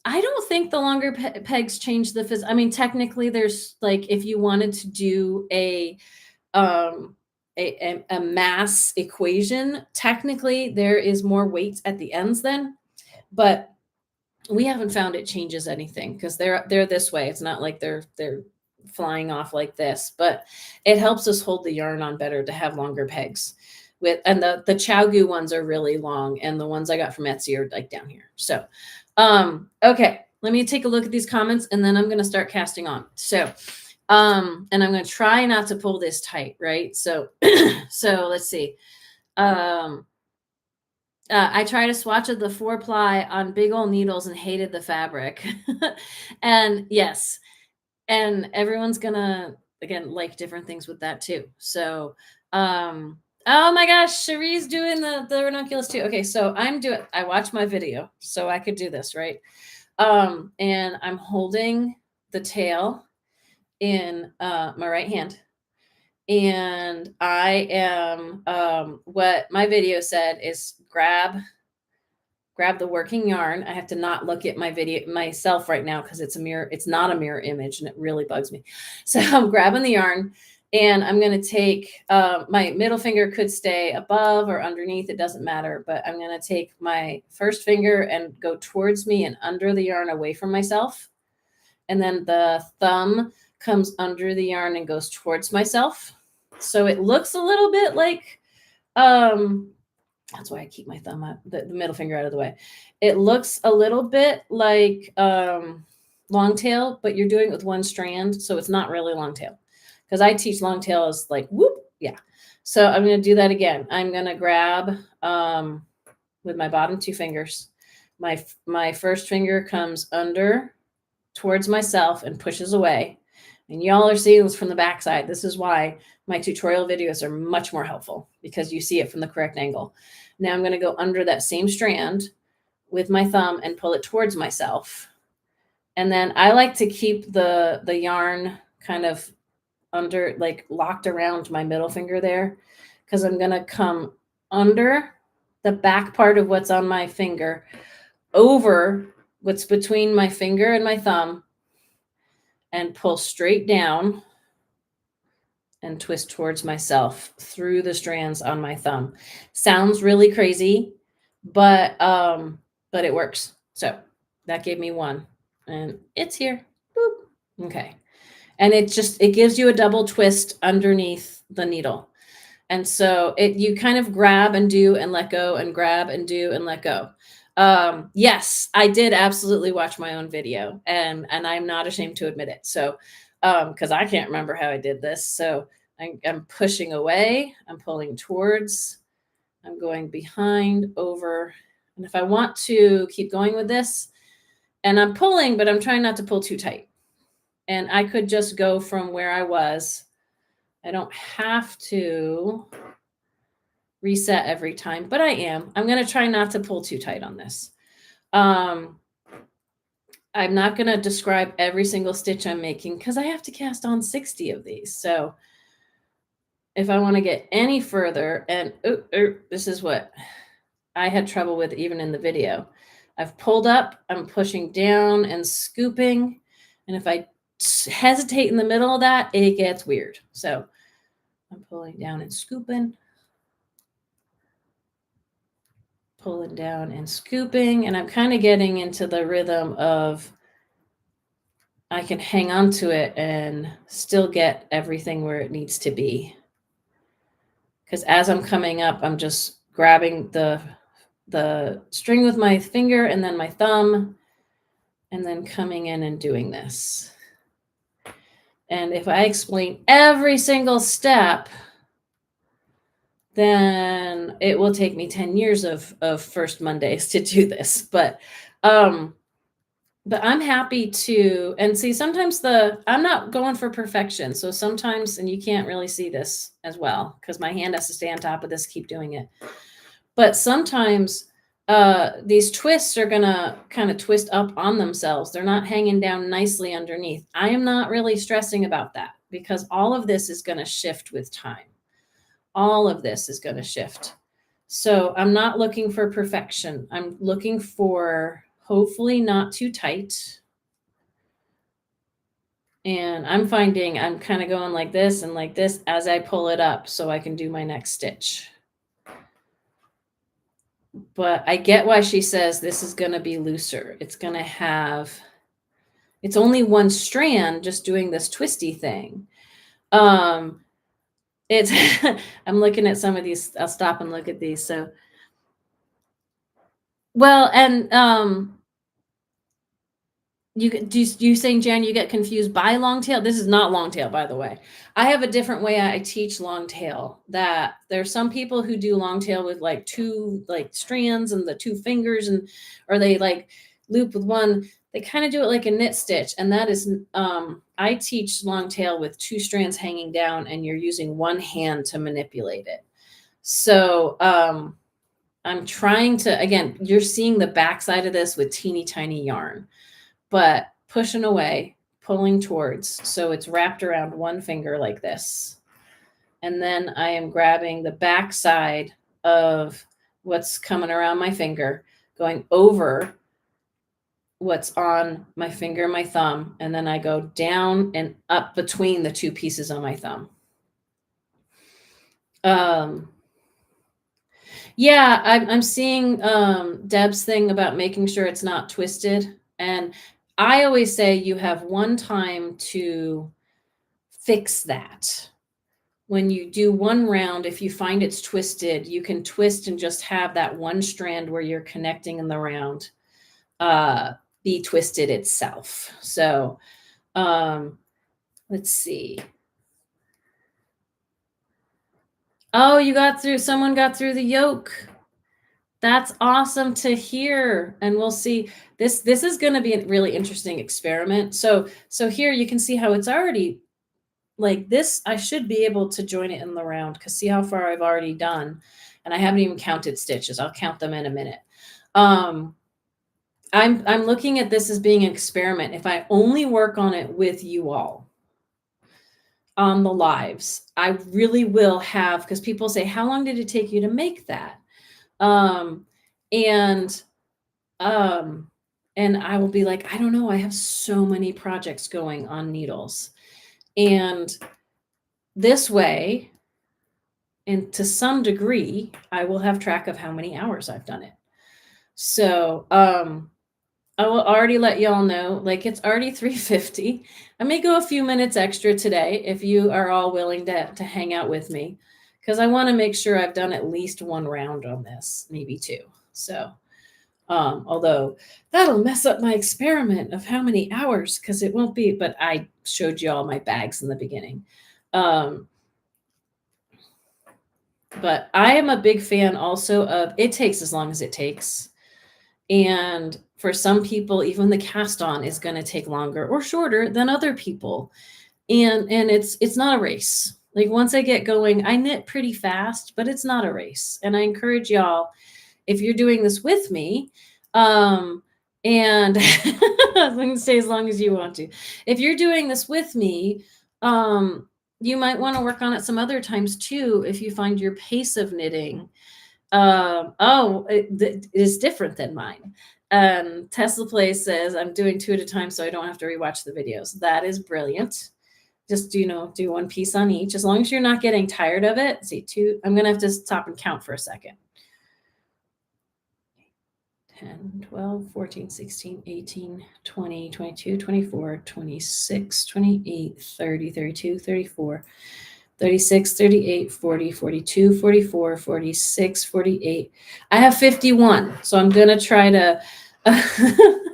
don't think the longer pegs change the phys. I mean, technically, there's like, if you wanted to do a mass equation, technically there is more weight at the ends then, but we haven't found it changes anything because they're this way. It's not like they're flying off like this, but it helps us hold the yarn on better to have longer pegs. And the ChowGoo ones are really long, and the ones I got from Etsy are like down here. So, okay, let me take a look at these comments, and then I'm going to start casting on. So, and I'm going to try not to pull this tight, right? So, so let's see. I tried a swatch of the 4-ply on big old needles and hated the fabric. And yes, and everyone's gonna, again, like different things with that too. So, oh my gosh, Cherie's doing the ranunculus too. Okay, so I watched my video, so I could do this, right? And I'm holding the tail in my right hand, and I am what my video said is grab the working yarn. I have to not look at my video myself right now because it's not a mirror image and it really bugs me. So I'm grabbing the yarn and I'm going to take my middle finger could stay above or underneath, it doesn't matter, but I'm going to take my first finger and go towards me and under the yarn away from myself. And then the thumb comes under the yarn and goes towards myself. So it looks a little bit like that's why I keep my thumb up, the middle finger out of the way. It looks a little bit like long tail, but you're doing it with one strand, so it's not really long tail. Because I teach long tail as like whoop, yeah. So I'm going to do that again. I'm going to grab with my bottom two fingers. My first finger comes under towards myself and pushes away. And y'all are seeing this from the backside. This is why my tutorial videos are much more helpful, because you see it from the correct angle. Now I'm going to go under that same strand with my thumb and pull it towards myself. And then I like to keep the yarn kind of under, like locked around my middle finger there, because I'm going to come under the back part of what's on my finger over what's between my finger and my thumb and pull straight down and twist towards myself through the strands on my thumb. Sounds really crazy, but it works. So that gave me one, and it's here. Boop. Okay. And it gives you a double twist underneath the needle. And so you kind of grab and do and let go and grab and do and let go. Yes, I did absolutely watch my own video, and I'm not ashamed to admit it. So, because I can't remember how I did this. So I'm pushing away, I'm pulling towards, I'm going behind, over. And if I want to keep going with this, and I'm pulling, but I'm trying not to pull too tight. And I could just go from where I was. I don't have to reset every time, but I am. I'm going to try not to pull too tight on this. I'm not going to describe every single stitch I'm making because I have to cast on 60 of these. So if I want to get any further, and this is what I had trouble with even in the video. I've pulled up, I'm pushing down and scooping. And if I hesitate in the middle of that, it gets weird. So I'm pulling down and scooping. Pulling down and scooping, and I'm kind of getting into the rhythm of I can hang on to it and still get everything where it needs to be. Because as I'm coming up, I'm just grabbing the string with my finger and then my thumb, and then coming in and doing this. And if I explain every single step, then it will take me 10 years of first Mondays to do this. But I'm happy to, and see, sometimes I'm not going for perfection. So sometimes, and you can't really see this as well because my hand has to stay on top of this, keep doing it. But sometimes these twists are gonna kind of twist up on themselves. They're not hanging down nicely underneath. I am not really stressing about that because all of this is gonna shift with time. All of this is going to shift. So I'm not looking for perfection. I'm looking for hopefully not too tight. And I'm finding I'm kind of going like this and like this as I pull it up so I can do my next stitch. But I get why she says this is going to be looser. It's going to have, it's only one strand just doing this twisty thing. It's I'm looking at some of these. I'll stop and look at these. So, well, and You saying, Jan, you get confused by long tail? This is not long tail, by the way. I have a different way I teach long tail. That there's some people who do long tail with like two like strands and the two fingers, and or they like loop with one. They kind of do it like a knit stitch, and that is I teach long tail with two strands hanging down, and you're using one hand to manipulate it. So I'm trying to, again, you're seeing the backside of this with teeny tiny yarn, but pushing away, pulling towards. So it's wrapped around one finger like this. And then I am grabbing the backside of what's coming around my finger, going over what's on my finger, my thumb, and then I go down and up between the two pieces on my thumb. Yeah, I'm seeing Deb's thing about making sure it's not twisted. And I always say you have one time to fix that. When you do one round, if you find it's twisted, you can twist and just have that one strand where you're connecting in the round be twisted itself. So let's see. Oh, you got through, someone got through the yoke. That's awesome to hear. And we'll see, this is going to be a really interesting experiment. So here you can see how it's already like this. I should be able to join it in the round because see how far I've already done. And I haven't even counted stitches. I'll count them in a minute. I'm looking at this as being an experiment. If I only work on it with you all on the lives, I really will have, because people say, how long did it take you to make that? And I will be like, I don't know. I have so many projects going on needles. And this way, and to some degree, I will have track of how many hours I've done it. So, I will already let y'all know, like it's already 3:50. I may go a few minutes extra today if you are all willing to hang out with me, because I want to make sure I've done at least one round on this, maybe two. So, although that'll mess up my experiment of how many hours, because it won't be, but I showed you all my bags in the beginning. But I am a big fan also of it takes as long as it takes. And for some people, even the cast on is going to take longer or shorter than other people. And it's not a race. Like once I get going, I knit pretty fast, but it's not a race. And I encourage y'all, if you're doing this with me, and I'm going to stay as long as you want to. If you're doing this with me, you might want to work on it some other times too. If you find your pace of knitting, it is different than mine. Tesla Play says I'm doing 2 at a time, so I don't have to rewatch the videos. That is brilliant. Just do one piece on each, as long as you're not getting tired of it. See, 2. I'm gonna have to stop and count for a second. 10, 12, 14, 16, 18, 20, 22, 24, 26, 28, 30, 32, 34, 36, 38, 40, 42, 44, 46, 48. I have 51. So I'm going to try to,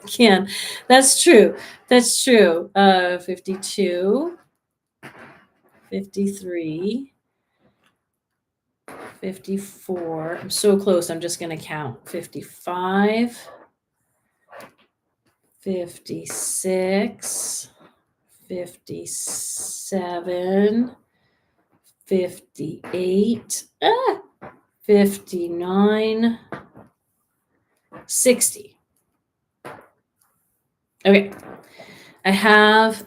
can. That's true. That's true. 52, 53, 54. I'm so close. I'm just going to count. 55, 56, 57, 58, 59, 60. Okay. I have,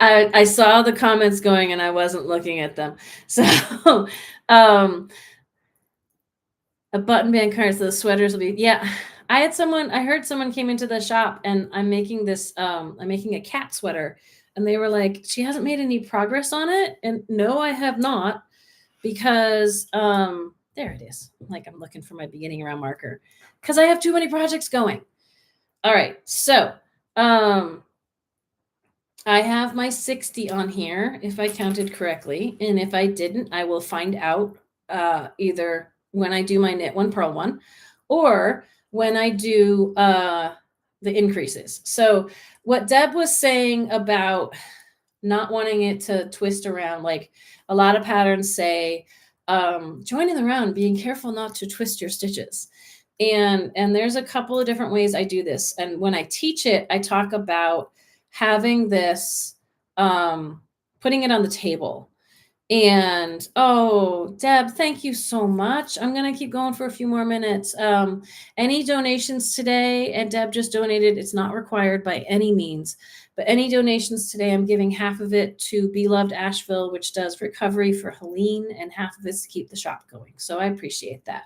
I saw the comments going and I wasn't looking at them. So, a button band card, so the sweaters will be, yeah. I heard someone came into the shop and I'm making this, I'm making a cat sweater. And they were like, she hasn't made any progress on it. And no, I have not, because there it is. Like I'm looking for my beginning round marker because I have too many projects going. All right. So I have my 60 on here, if I counted correctly. And if I didn't, I will find out either when I do my knit one, purl one, or when I do the increases. So what Deb was saying about not wanting it to twist around, like a lot of patterns say, joining the round, being careful not to twist your stitches. And there's a couple of different ways I do this. And when I teach it, I talk about having this, putting it on the table. And oh, Deb, thank you so much. I'm going to keep going for a few more minutes. Any donations today? And Deb just donated. It's not required by any means, but any donations today, I'm giving half of it to Be Loved Asheville, which does recovery for Helene, and half of it's to keep the shop going. So I appreciate that.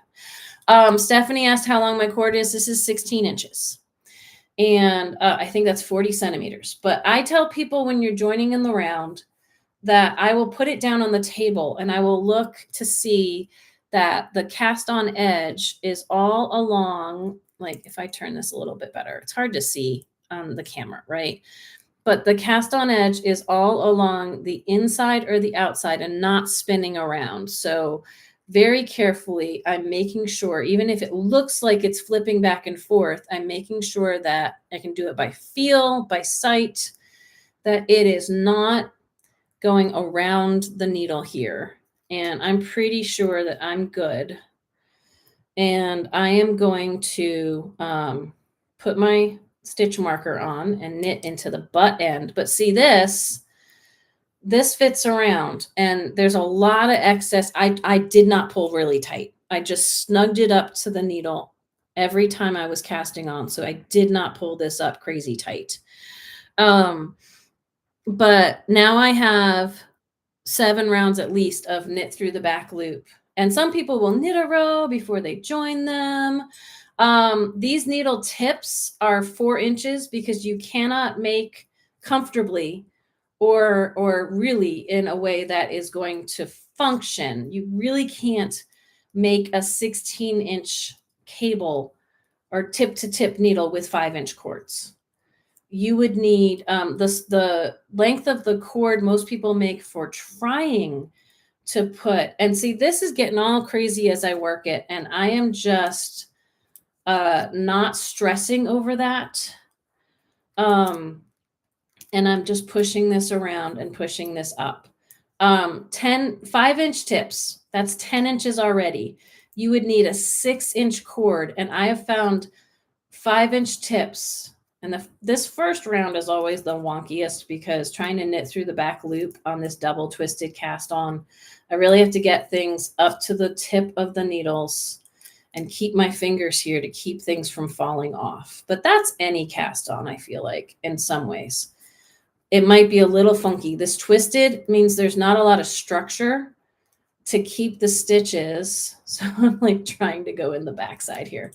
Stephanie asked how long my cord is. This is 16 inches. And I think that's 40 centimeters. But I tell people when you're joining in the round, that I will put it down on the table and I will look to see that the cast on edge is all along, like if I turn this a little bit better, it's hard to see on the camera, right? But the cast on edge is all along the inside or the outside and not spinning around. So very carefully, I'm making sure, even if it looks like it's flipping back and forth, I'm making sure that I can do it by feel, by sight, that it is not going around the needle here. And I'm pretty sure that I'm good. And I am going to put my stitch marker on and knit into the butt end. But see this fits around and there's a lot of excess. I did not pull really tight. I just snugged it up to the needle every time I was casting on. So I did not pull this up crazy tight. But now I have 7 rounds at least of knit through the back loop. And some people will knit a row before they join them. These needle tips are 4 inches because you cannot make comfortably or really in a way that is going to function. You really can't make a 16-inch cable or tip-to-tip needle with 5-inch cords. You would need the length of the cord most people make for trying to put, and see, this is getting all crazy as I work it, and I am just not stressing over that. And I'm just pushing this around and pushing this up. 5-inch tips, that's 10 inches already. You would need a 6-inch cord, and I have found 5-inch tips. And this first round is always the wonkiest because trying to knit through the back loop on this double twisted cast on, I really have to get things up to the tip of the needles and keep my fingers here to keep things from falling off. But that's any cast on, I feel like, in some ways. It might be a little funky. This twisted means there's not a lot of structure to keep the stitches. So I'm like trying to go in the backside here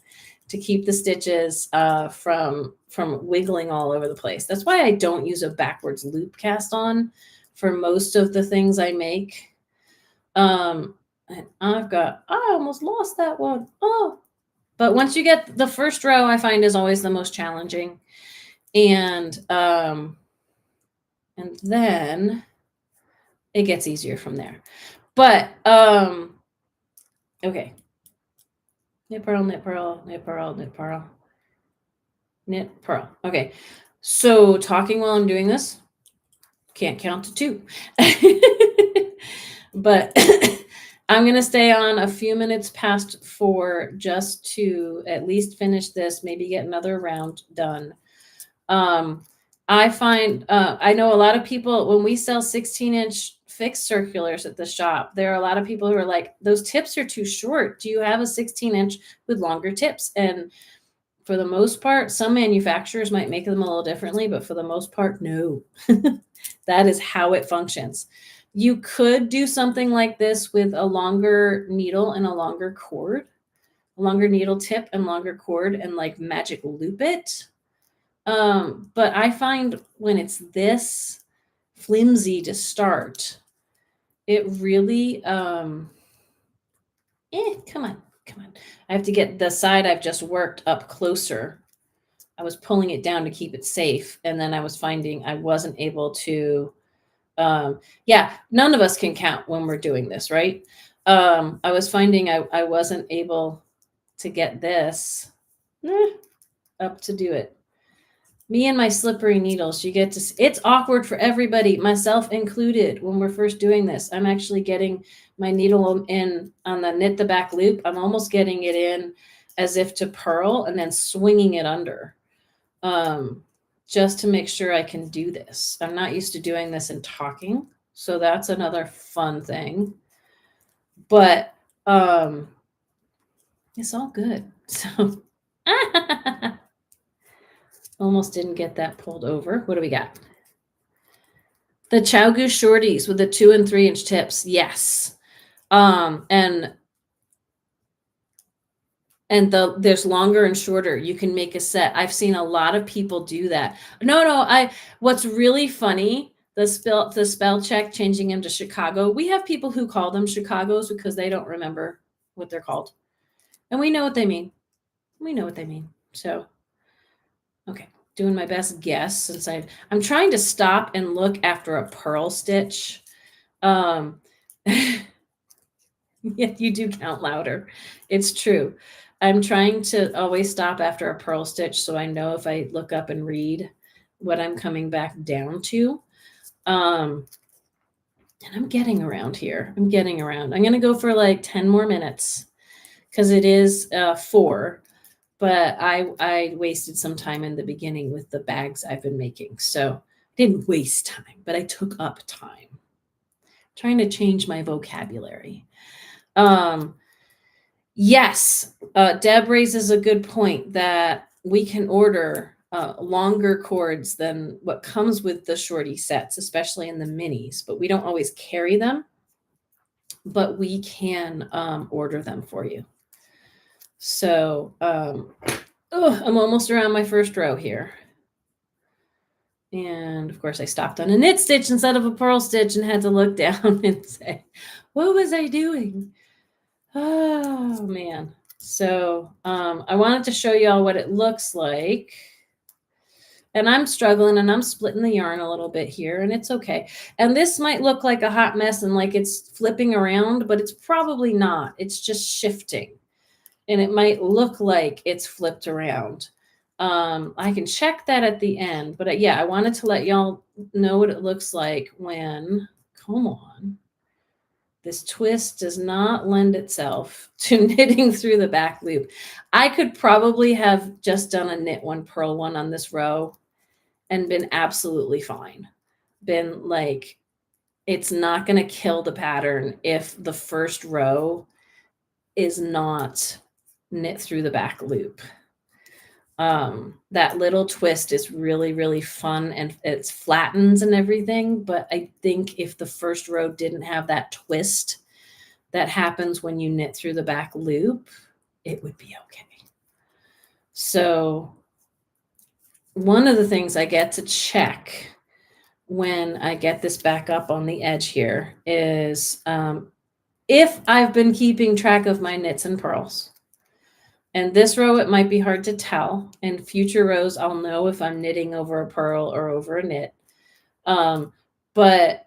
to keep the stitches from wiggling all over the place. That's why I don't use a backwards loop cast on for most of the things I make. And I almost lost that one. Oh, but once you get the first row, I find is always the most challenging. And then it gets easier from there. But, okay. Knit, purl, knit, purl, knit, purl, knit, purl, knit, purl. Okay. So talking while I'm doing this, can't count to 2. But I'm going to stay on a few minutes past 4 just to at least finish this, maybe get another round done. I find, I know a lot of people, when we sell 16-inch fixed circulars at the shop, there are a lot of people who are like, those tips are too short. Do you have a 16-inch with longer tips? And for the most part, some manufacturers might make them a little differently, but for the most part, no. That is how it functions. You could do something like this with a longer needle and a longer cord, a longer needle tip and longer cord, and like magic loop it. But I find when it's this flimsy to start, it really, come on. I have to get the side I've just worked up closer. I was pulling it down to keep it safe. And then I was finding I wasn't able to, yeah, none of us can count when we're doing this, right? I was finding I wasn't able to get this. Up to do it. Me and my slippery needles. You get to. It's awkward for everybody, myself included. When we're first doing this, I'm actually getting my needle in on the knit the back loop. I'm almost getting it in as if to purl and then swinging it under, just to make sure I can do this. I'm not used to doing this and talking, so that's another fun thing. But it's all good. So almost didn't get that pulled over. What do we got? The Chow Goose shorties with the 2 and 3 inch tips. Yes. And there's longer and shorter. You can make a set. I've seen a lot of people do that. No, what's really funny, the spell check changing them to Chicago. We have people who call them Chicagos because they don't remember what they're called. And we know what they mean. So, okay. Doing my best guess since I'm trying to stop and look after a purl stitch. Yeah, you do count louder. It's true. I'm trying to always stop after a purl stitch so I know if I look up and read what I'm coming back down to. And I'm getting around here. I'm going to go for like 10 more minutes because it is 4. But I wasted some time in the beginning with the bags I've been making. So I didn't waste time, but I took up time. Trying to change my vocabulary. Yes, Deb raises a good point that we can order longer cords than what comes with the shorty sets, especially in the minis, but we don't always carry them. But we can order them for you. So I'm almost around my first row here. And of course I stopped on a knit stitch instead of a purl stitch and had to look down and say, what was I doing? Oh man. So I wanted to show y'all what it looks like. And I'm struggling and I'm splitting the yarn a little bit here, and it's okay. And this might look like a hot mess and like it's flipping around, but it's probably not. It's just shifting. And it might look like it's flipped around. I can check that at the end, but yeah, I wanted to let y'all know what it looks like when, come on, this twist does not lend itself to knitting through the back loop. I could probably have just done a knit 1, purl 1 on this row and been absolutely fine. Been like, it's not going to kill the pattern if the first row is not knit through the back loop. That little twist is really, really fun and it flattens and everything. But I think if the first row didn't have that twist that happens when you knit through the back loop, it would be okay. So one of the things I get to check when I get this back up on the edge here is if I've been keeping track of my knits and purls. And this row, it might be hard to tell. In future rows, I'll know if I'm knitting over a purl or over a knit. But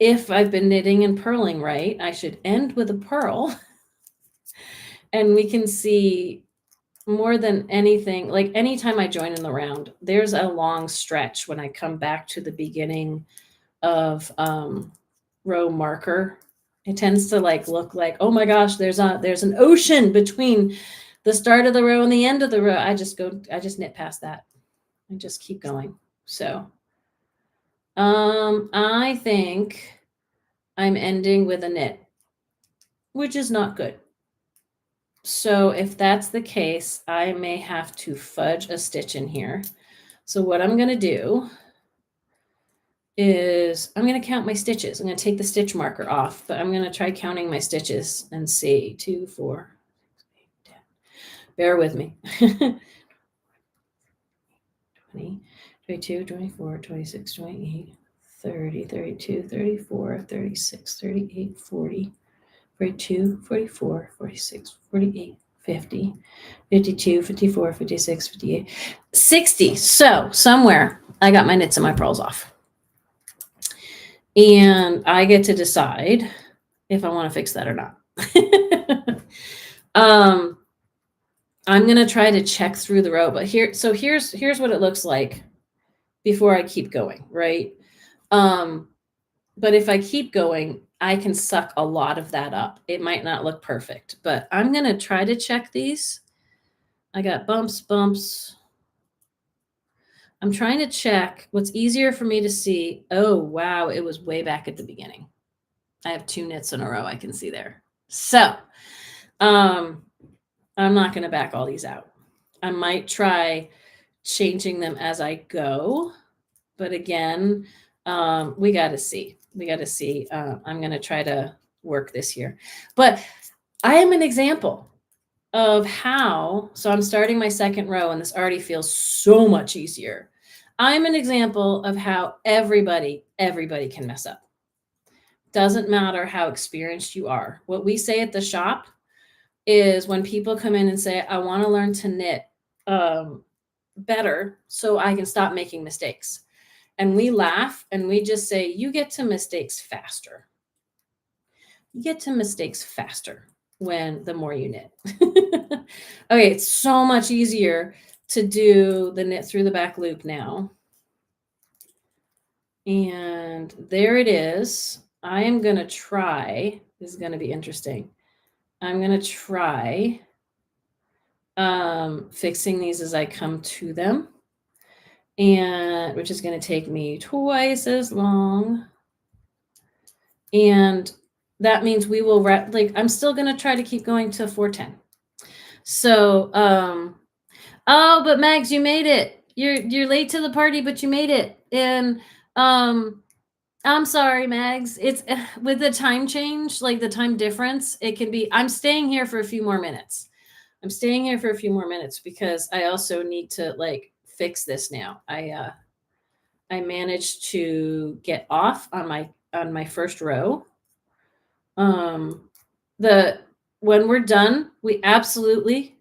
if I've been knitting and purling right, I should end with a purl. And we can see more than anything, like anytime I join in the round, there's a long stretch when I come back to the beginning of row marker. It tends to look like, oh my gosh, there's an ocean between the start of the row and the end of the row. I just knit past that and just keep going. So I think I'm ending with a knit, which is not good. So if that's the case, I may have to fudge a stitch in here. So what I'm going to do is I'm going to count my stitches. I'm going to take the stitch marker off, but I'm going to try counting my stitches and see 2, 4, 6, 8, 10. Bear with me. 20, 22, 24, 26, 28, 30, 32, 34, 36, 38, 40, 42, 44, 46, 48, 50, 52, 54, 56, 58, 60. So somewhere I got my knits and my purls off. And I get to decide if I want to fix that or not. I'm going to try to check through the row, but here's what it looks like before I keep going, right? But if I keep going, I can suck a lot of that up. It might not look perfect, but I'm going to try to check these. I got bumps. I'm trying to check what's easier for me to see. Oh, wow. It was way back at the beginning. I have 2 knits in a row I can see there. So, I'm not going to back all these out. I might try changing them as I go. But again, we got to see. I'm going to try to work this here. But I am an example of how, so I'm starting my second row and this already feels so much easier. I'm an example of how everybody can mess up. Doesn't matter how experienced you are. What we say at the shop is when people come in and say, I want to learn to knit better so I can stop making mistakes. And we laugh and we just say, you get to mistakes faster. You get to mistakes faster the more you knit. Okay, it's so much easier to do the knit through the back loop now. And there it is. I am going to try, this is going to be interesting. I'm going to try fixing these as I come to them, and which is going to take me twice as long. And that means we will I'm still going to try to keep going to 410. So, oh, but Mags, you made it. You're late to the party, but you made it. And I'm sorry, Mags. It's with the time change, like the time difference, it can be, I'm staying here for a few more minutes. Because I also need to fix this now. I managed to get off on my first row. When we're done, we absolutely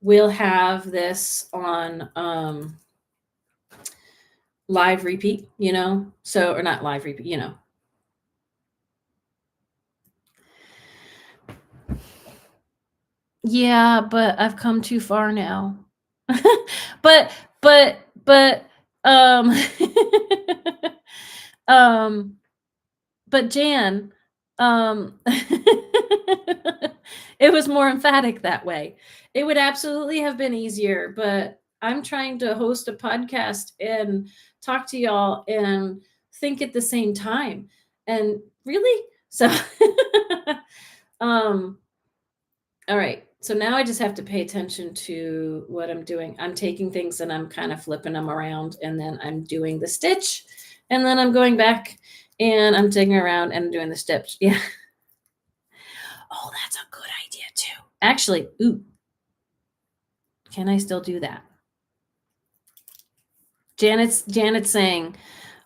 will have this on live repeat, so, or not live repeat, Yeah, but I've come too far now. but um but Jan, it was more emphatic that way. It would absolutely have been easier, but I'm trying to host a podcast and talk to y'all and think at the same time. And really? So all right. So now I just have to pay attention to what I'm doing. I'm taking things and I'm kind of flipping them around, and then I'm doing the stitch, and then I'm going back and I'm taking around and doing the stitch. Yeah. Oh, that's a good idea too. Actually, ooh. Can I still do that? Janet's saying,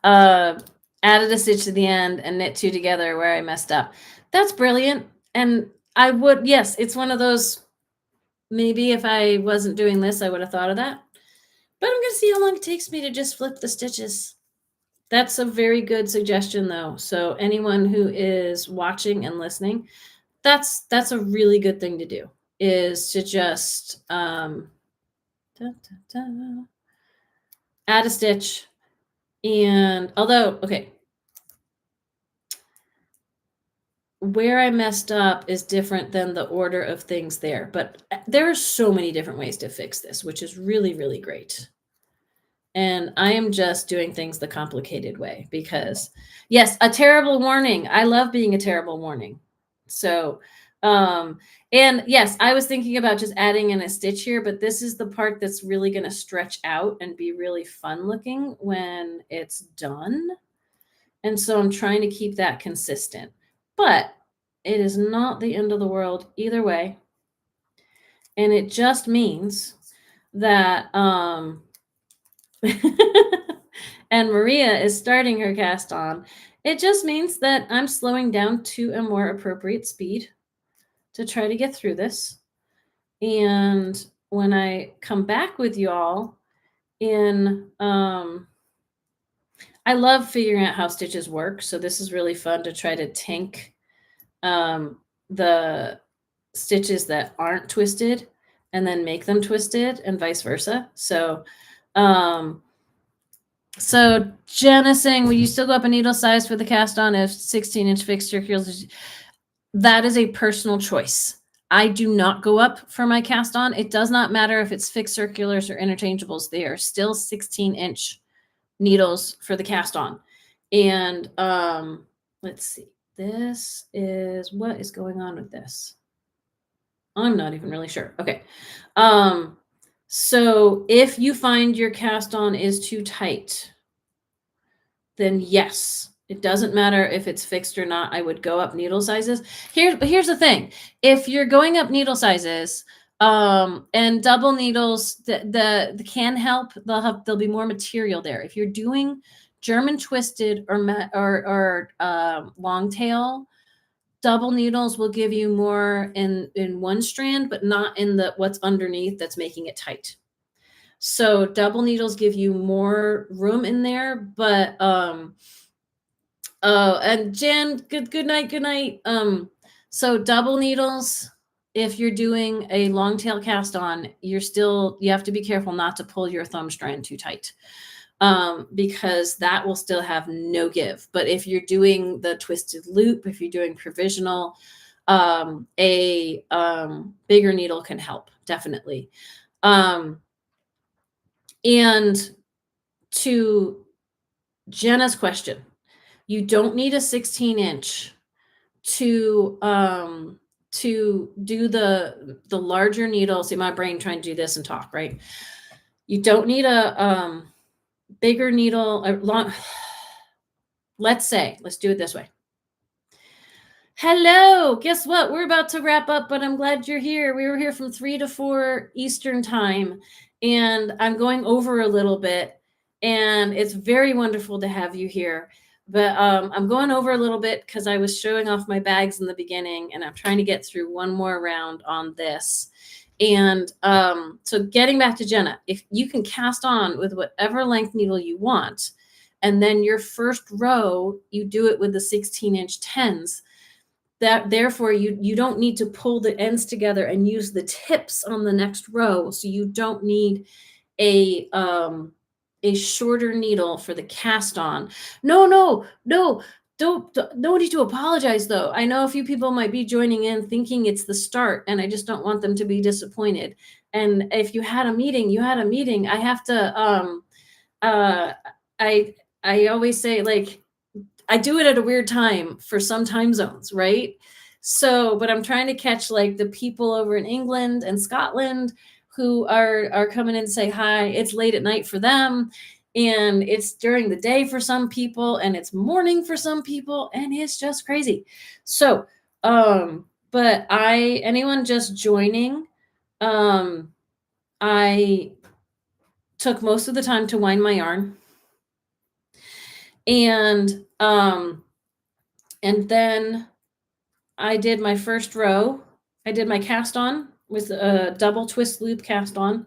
added a stitch to the end and knit 2 together where I messed up. That's brilliant. And I would, yes, it's one of those, maybe if I wasn't doing this, I would have thought of that. But I'm going to see how long it takes me to just flip the stitches. That's a very good suggestion, though. So anyone who is watching and listening, that's a really good thing to do, is to just add a stitch. And although, okay, where I messed up is different than the order of things there, but there are so many different ways to fix this, which is really, really great. And I am just doing things the complicated way because, yes, a terrible warning. I love being a terrible warning. So, and yes, I was thinking about just adding in a stitch here, but this is the part that's really going to stretch out and be really fun looking when it's done. And so I'm trying to keep that consistent, but it is not the end of the world either way. And it just means that, and Maria is starting her cast on. It just means that I'm slowing down to a more appropriate speed to try to get through this. And when I come back with y'all I love figuring out how stitches work. So this is really fun to try to tank the stitches that aren't twisted and then make them twisted and vice versa. So Jenna saying, will you still go up a needle size for the cast on if 16-inch fixed circulars? That is a personal choice. I do not go up for my cast on. It does not matter if it's fixed circulars or interchangeables. They are still 16-inch needles for the cast on. And let's see. This is what is going on with this. I'm not even really sure. Okay. So if you find your cast on is too tight, then yes, it doesn't matter if it's fixed or not. I would go up needle sizes. Here's the thing. If you're going up needle sizes, and double needles, the can help. There'll be more material there. If you're doing German twisted or long tail, double needles will give you more in one strand, but not in the what's underneath that's making it tight. So double needles give you more room in there, but and Jan, good night. So double needles, if you're doing a long tail cast on, you have to be careful not to pull your thumb strand too tight. Because that will still have no give. But if you're doing the twisted loop, if you're doing provisional, a bigger needle can help, definitely. And to Jenna's question, you don't need a 16-inch to do the larger needle. See my brain trying to do this and talk, right? You don't need a bigger needle, let's do it this way. Hello, guess what? We're about to wrap up, but I'm glad you're here. We were here from 3 to 4 Eastern time, and I'm going over a little bit, and it's very wonderful to have you here. But I'm going over a little bit because I was showing off my bags in the beginning, and I'm trying to get through one more round on this. And so getting back to Jenna, if you can cast on with whatever length needle you want, and then your first row, you do it with the 16-inch 10s, that therefore you don't need to pull the ends together and use the tips on the next row. So you don't need a shorter needle for the cast on. No, don't need to apologize though. I know a few people might be joining in thinking it's the start, and I just don't want them to be disappointed. And if you had a meeting, you had a meeting. I have to I always say, like, I do it at a weird time for some time zones, right? So, but I'm trying to catch like the people over in England and Scotland who are coming in to say hi. It's late at night for them, and it's during the day for some people, and it's morning for some people, and it's just crazy. So, but anyone just joining, I took most of the time to wind my yarn. And then I did my first row. I did my cast on with a double twist loop cast on.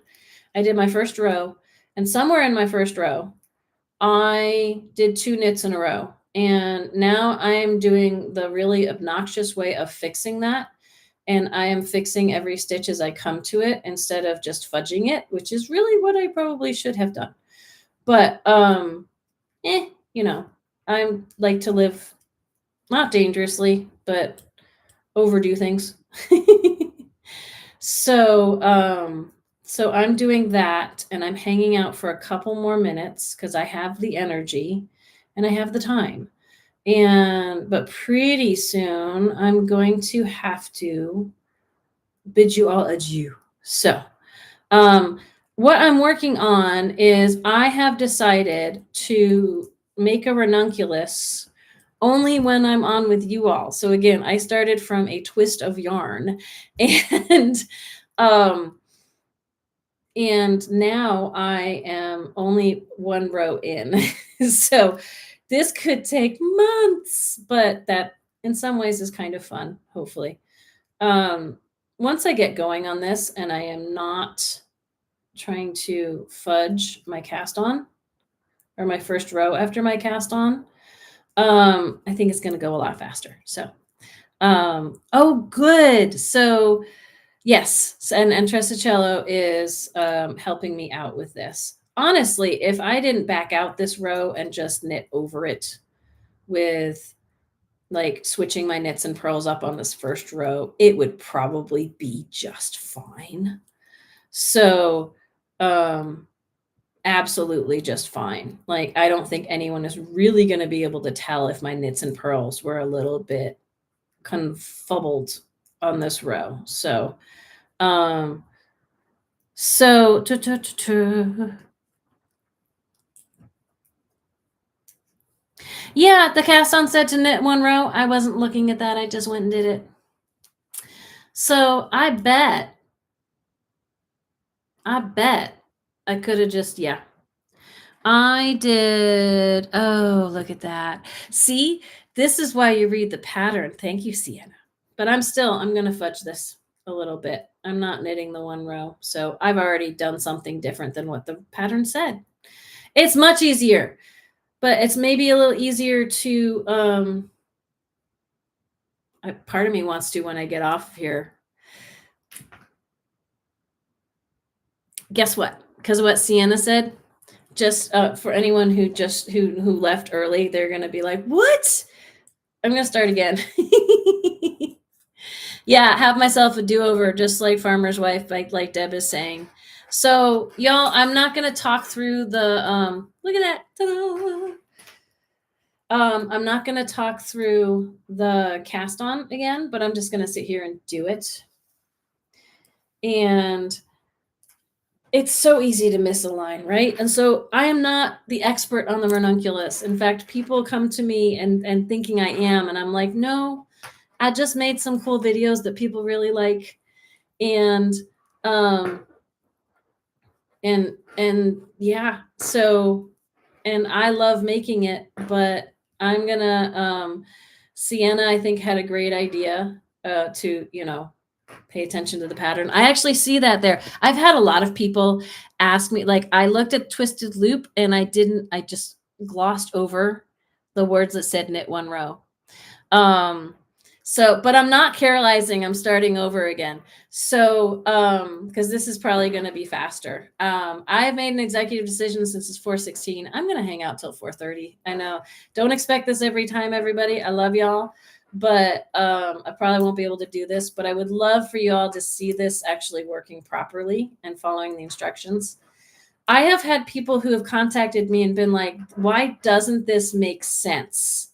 I did my first row, and somewhere in my first row, I did 2 knits in a row. And now I am doing the really obnoxious way of fixing that. And I am fixing every stitch as I come to it instead of just fudging it, which is really what I probably should have done. But, you know, I like to live not dangerously, but overdo things. So I'm doing that, and I'm hanging out for a couple more minutes because I have the energy and I have the time. But pretty soon I'm going to have to bid you all adieu. So, what I'm working on is I have decided to make a ranunculus only when I'm on with you all. So again, I started from a twist of yarn, and now I am only 1 row in. So this could take months, but that in some ways is kind of fun, hopefully. Once I get going on this and I am not trying to fudge my cast on or my first row after my cast on, I think it's going to go a lot faster. So, oh, good. So Yes, and Trescicello is helping me out with this. Honestly, if I didn't back out this row and just knit over it with like switching my knits and purls up on this first row, it would probably be just fine. So, absolutely just fine. Like, I don't think anyone is really going to be able to tell if my knits and purls were a little bit confubbled on this row. So, um, so, yeah, the cast on said to knit one row. I wasn't looking at that. I just went and did it. So I bet I could have just, yeah. I did. Oh, look at that. See, this is why you read the pattern. Thank you, Sienna. But I'm going to fudge this a little bit. I'm not knitting the one row. So I've already done something different than what the pattern said. It's much easier, but it's maybe a little easier to, part of me wants to, when I get off here. Guess what? Because of what Sienna said, just for anyone who left early, they're going to be like, what? I'm going to start again. Yeah, have myself a do-over, just like Farmer's Wife, like Deb is saying. So, y'all, I'm not going to talk through the, look at that. Ta-da! I'm not going to talk through the cast on again, but I'm just going to sit here and do it. And it's so easy to miss a line, right? And so I am not the expert on the ranunculus. In fact, people come to me and thinking I am, and I'm like, no, I just made some cool videos that people really like. And yeah, so, and I love making it, but I'm gonna, Sienna, I think, had a great idea to, pay attention to the pattern. I actually see that there. I've had a lot of people ask me, like, I looked at Twisted Loop and I just glossed over the words that said knit one row. So, but I'm not carolizing, I'm starting over again. So, because this is probably going to be faster. I've made an executive decision since it's 4:16. I'm going to hang out till 4:30. I know. Don't expect this every time, everybody. I love y'all. But I probably won't be able to do this, but I would love for you all to see this actually working properly and following the instructions. I have had people who have contacted me and been like, why doesn't this make sense?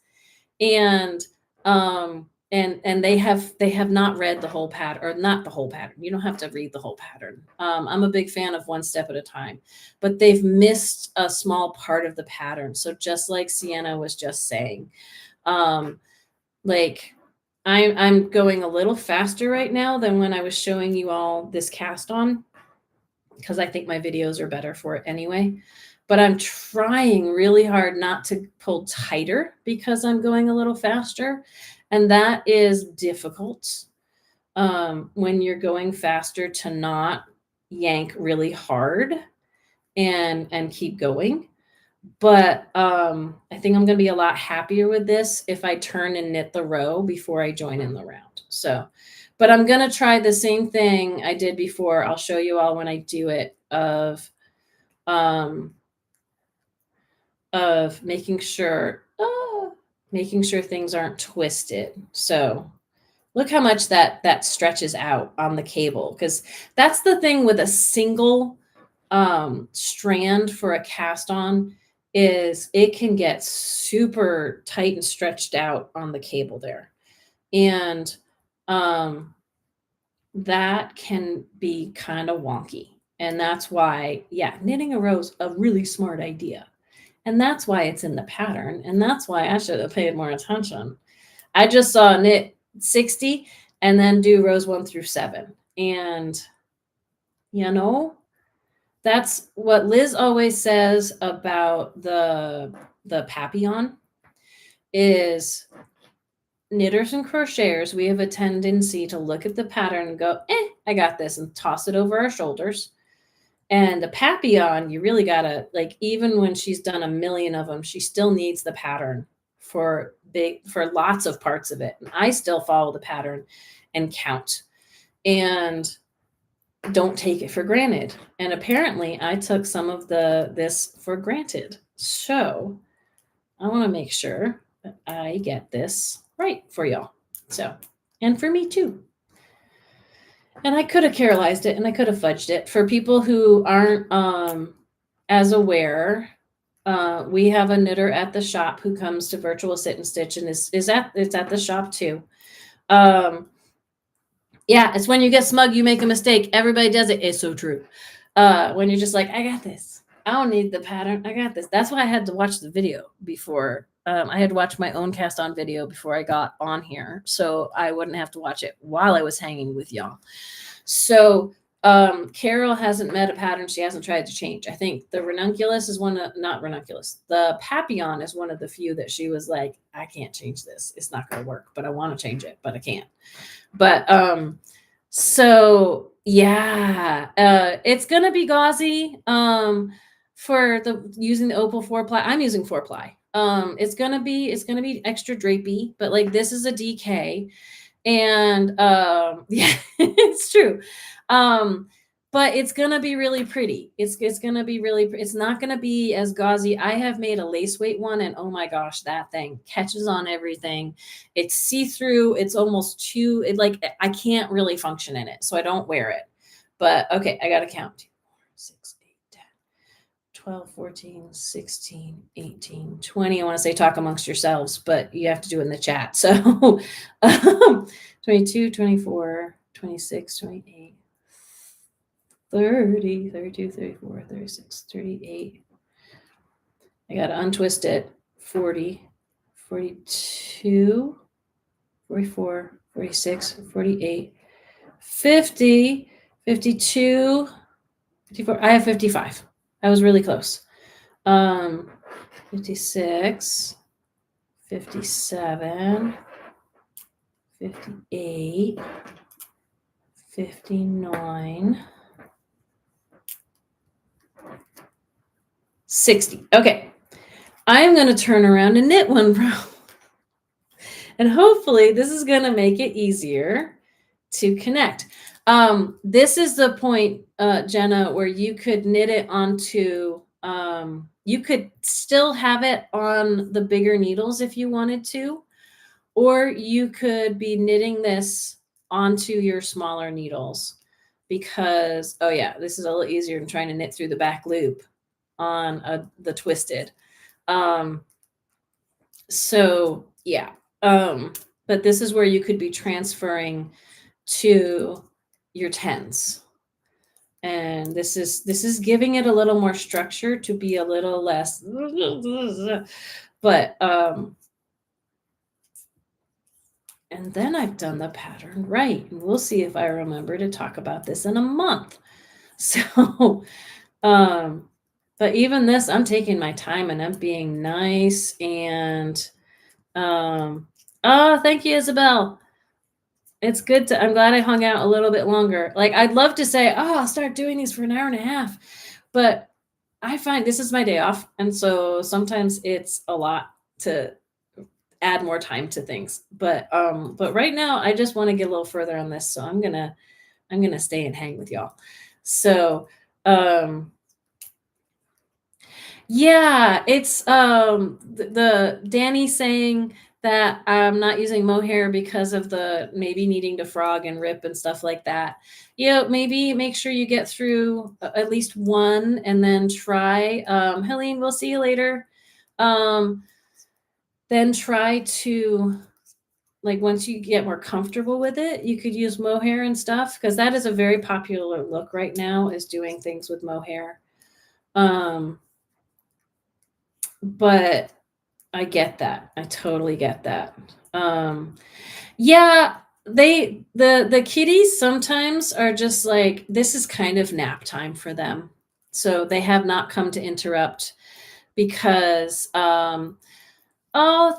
And they have not read the whole pattern, or not the whole pattern. You don't have to read the whole pattern. I'm a big fan of one step at a time, but they've missed a small part of the pattern. So just like Sienna was just saying, like I'm going a little faster right now than when I was showing you all this cast on, because I think my videos are better for it anyway. But I'm trying really hard not to pull tighter because I'm going a little faster. And that is difficult when you're going faster, to not yank really hard and keep going. But I think I'm going to be a lot happier with this if I turn and knit the row before I join in the round. So, but I'm going to try the same thing I did before. I'll show you all when I do it, of making sure things aren't twisted. So look how much that stretches out on the cable, because that's the thing with a single strand for a cast on, is it can get super tight and stretched out on the cable there. And that can be kind of wonky. And that's why, yeah, knitting a row's a really smart idea. And that's why it's in the pattern. And that's why I should have paid more attention. I just saw knit 60 and then do rows 1 through 7. And, that's what Liz always says about the papillon, is knitters and crocheters, we have a tendency to look at the pattern and go, I got this, and toss it over our shoulders. And the papillon, you really gotta, like, even when she's done a million of them, she still needs the pattern for lots of parts of it. And I still follow the pattern and count. And don't take it for granted. And apparently I took some of this for granted. So I want to make sure that I get this right for y'all. So, and for me too. And I could have Carolized it and I could have fudged it. For people who aren't as aware, we have a knitter at the shop who comes to Virtual Sit and Stitch, and it's at the shop too. Yeah, it's when you get smug, you make a mistake. Everybody does it. It's so true. When you're just like, I got this. I don't need the pattern. I got this. That's why I had to watch the video before. I had to watch my own cast on video before I got on here, so I wouldn't have to watch it while I was hanging with y'all. So Carol hasn't met a pattern she hasn't tried to change. I think the Ranunculus is not Ranunculus. The Papillon is one of the few that she was like, I can't change this. It's not going to work, but I want to change it, but I can't. But so yeah, it's going to be gauzy for using the Opal 4-ply. I'm using 4-ply. It's going to be extra drapey, but like this is a DK. And yeah, it's true. But it's gonna be really pretty. It's gonna be really. It's not gonna be as gauzy. I have made a lace weight one, and oh my gosh, that thing catches on everything. It's see through. It's almost too. Like I can't really function in it, so I don't wear it. But okay, I gotta count. 2, 4, 6, 8, 10, 12, 14, 16, 18, 20. I want to say talk amongst yourselves, but you have to do it in the chat. So 22, 24, 26, 28, 30, 32, 34, 36, 38. I got to untwist it. 40, 42, 44, 46, 48, 50, 52, 54. I have 55. I was really close. 56, 57, 58, 59, 60. Okay. I'm going to turn around and knit one row. And hopefully this is going to make it easier to connect. This is the point, Jenna, where you could knit it onto, you could still have it on the bigger needles if you wanted to, or you could be knitting this onto your smaller needles because, oh yeah, this is a little easier than trying to knit through the back loop on the twisted. So yeah, but this is where you could be transferring to your 10s. And this is giving it a little more structure to be a little less, but, and then I've done the pattern right. And we'll see if I remember to talk about this in a month. So, but even this, I'm taking my time and I'm being nice. And, oh, thank you, Isabel. It's good I'm glad I hung out a little bit longer. Like, I'd love to say, oh, I'll start doing these for an hour and a half, but I find this is my day off. And so sometimes it's a lot to add more time to things. But right now I just want to get a little further on this. So I'm going to stay and hang with y'all. So, yeah, it's, the Danny saying that I'm not using mohair because of the maybe needing to frog and rip and stuff like that. Yeah, maybe make sure you get through at least one and then try. Helene, we'll see you later. Then try to, like, once you get more comfortable with it, you could use mohair and stuff, because that is a very popular look right now, is doing things with mohair. But I get that. I totally get that. Yeah, the kitties sometimes are just like, this is kind of nap time for them. So they have not come to interrupt because, oh,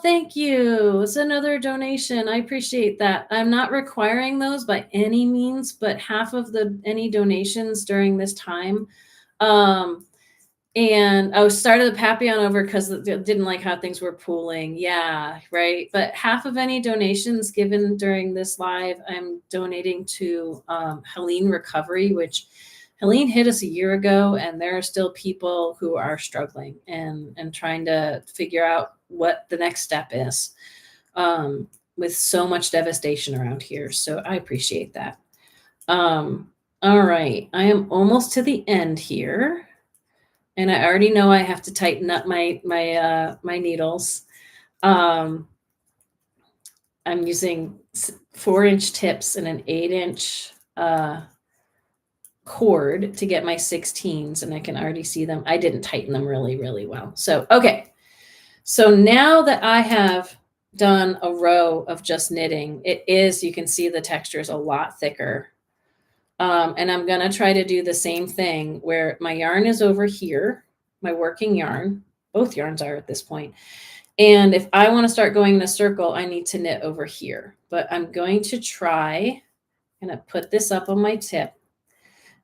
thank you. It's another donation. I appreciate that. I'm not requiring those by any means, but half of any donations during this time, And I started the Papillon over because didn't like how things were pooling. Yeah, right. But half of any donations given during this live, I'm donating to Helene Recovery, which Helene hit us a year ago, and there are still people who are struggling and trying to figure out what the next step is, with so much devastation around here. So I appreciate that. All right, I am almost to the end here. And I already know I have to tighten up my needles. I'm using 4-inch tips and an 8-inch cord to get my 16s, and I can already see them. I didn't tighten them really, really well. So, okay. So now that I have done a row of just knitting, you can see the texture is a lot thicker. And I'm going to try to do the same thing where my yarn is over here, my working yarn. Both yarns are at this point. And if I want to start going in a circle, I need to knit over here. But I'm going to try, I'm going to put this up on my tip.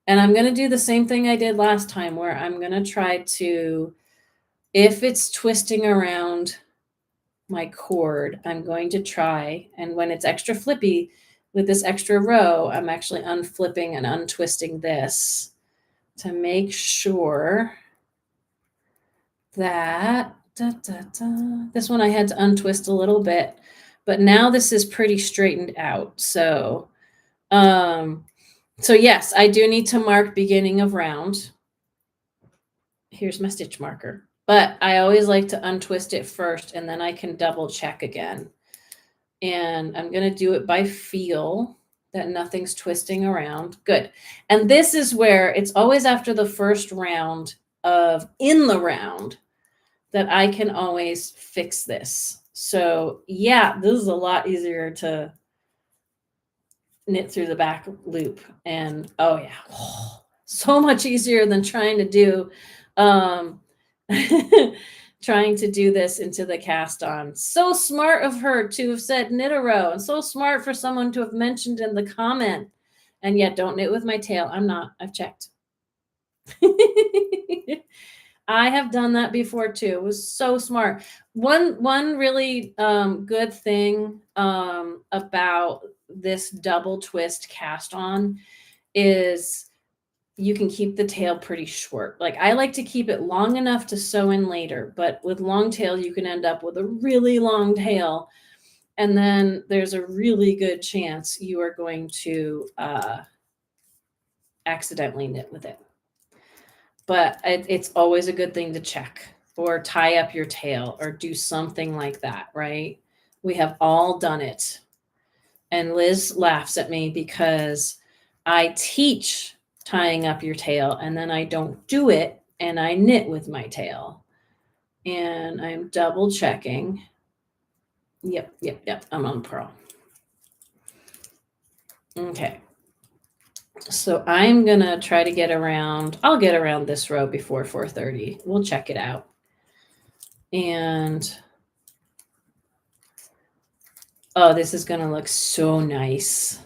And I'm going to do the same thing I did last time, where I'm going to try to, if it's twisting around my cord, I'm going to try, and when it's extra flippy, with this extra row, I'm actually unflipping and untwisting this to make sure that, this one I had to untwist a little bit, but now this is pretty straightened out. So, so yes, I do need to mark beginning of round. Here's my stitch marker, but I always like to untwist it first, and then I can double check again. And I'm going to do it by feel that nothing's twisting around. Good. And this is where it's always after the first round of in the round that I can always fix this. So yeah, this is a lot easier to knit through the back loop. And oh yeah, so much easier than trying to do trying to do this into the cast on. So smart of her to have said knit a row, and so smart for someone to have mentioned in the comment. And yet, don't knit with my tail. I'm not. I've checked. I have done that before too. It was so smart. One really good thing about this double twist cast on is you can keep the tail pretty short. Like I like to keep it long enough to sew in later, but with long tail, you can end up with a really long tail. And then there's a really good chance you are going to accidentally knit with it. But it's always a good thing to check or tie up your tail or do something like that, right? We have all done it. And Liz laughs at me because I teach tying up your tail, and then I don't do it, and I knit with my tail. And I'm double checking. Yep. I'm on purl. Okay. So I'm going to try to get around. I'll get around this row before 4:30. We'll check it out. And oh, this is going to look so nice.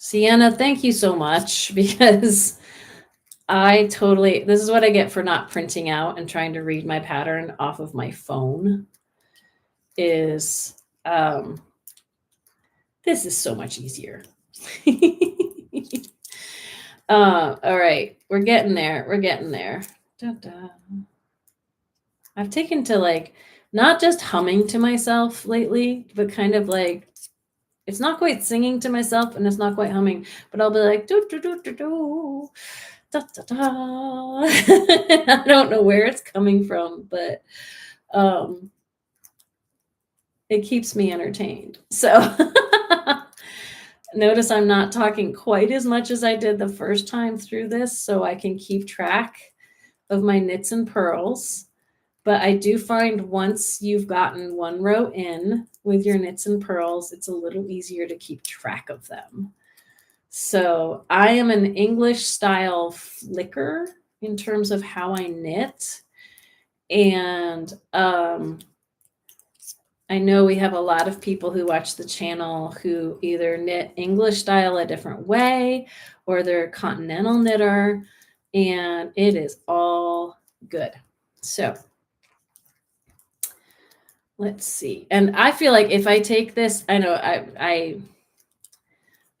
Sienna, thank you so much, because this is what I get for not printing out and trying to read my pattern off of my phone is, this is so much easier. All right, we're getting there. I've taken to like, not just humming to myself lately, but kind of like, it's not quite singing to myself and it's not quite humming, but I'll be like, do, do, do, do, do. Da, da, da. I don't know where it's coming from, but it keeps me entertained. So notice I'm not talking quite as much as I did the first time through this, so I can keep track of my knits and purls. But I do find once you've gotten one row in with your knits and purls, it's a little easier to keep track of them. So I am an English style flicker in terms of how I knit. And I know we have a lot of people who watch the channel who either knit English style a different way or they're a continental knitter. And it is all Good. So let's see. And I feel like if I take this, I know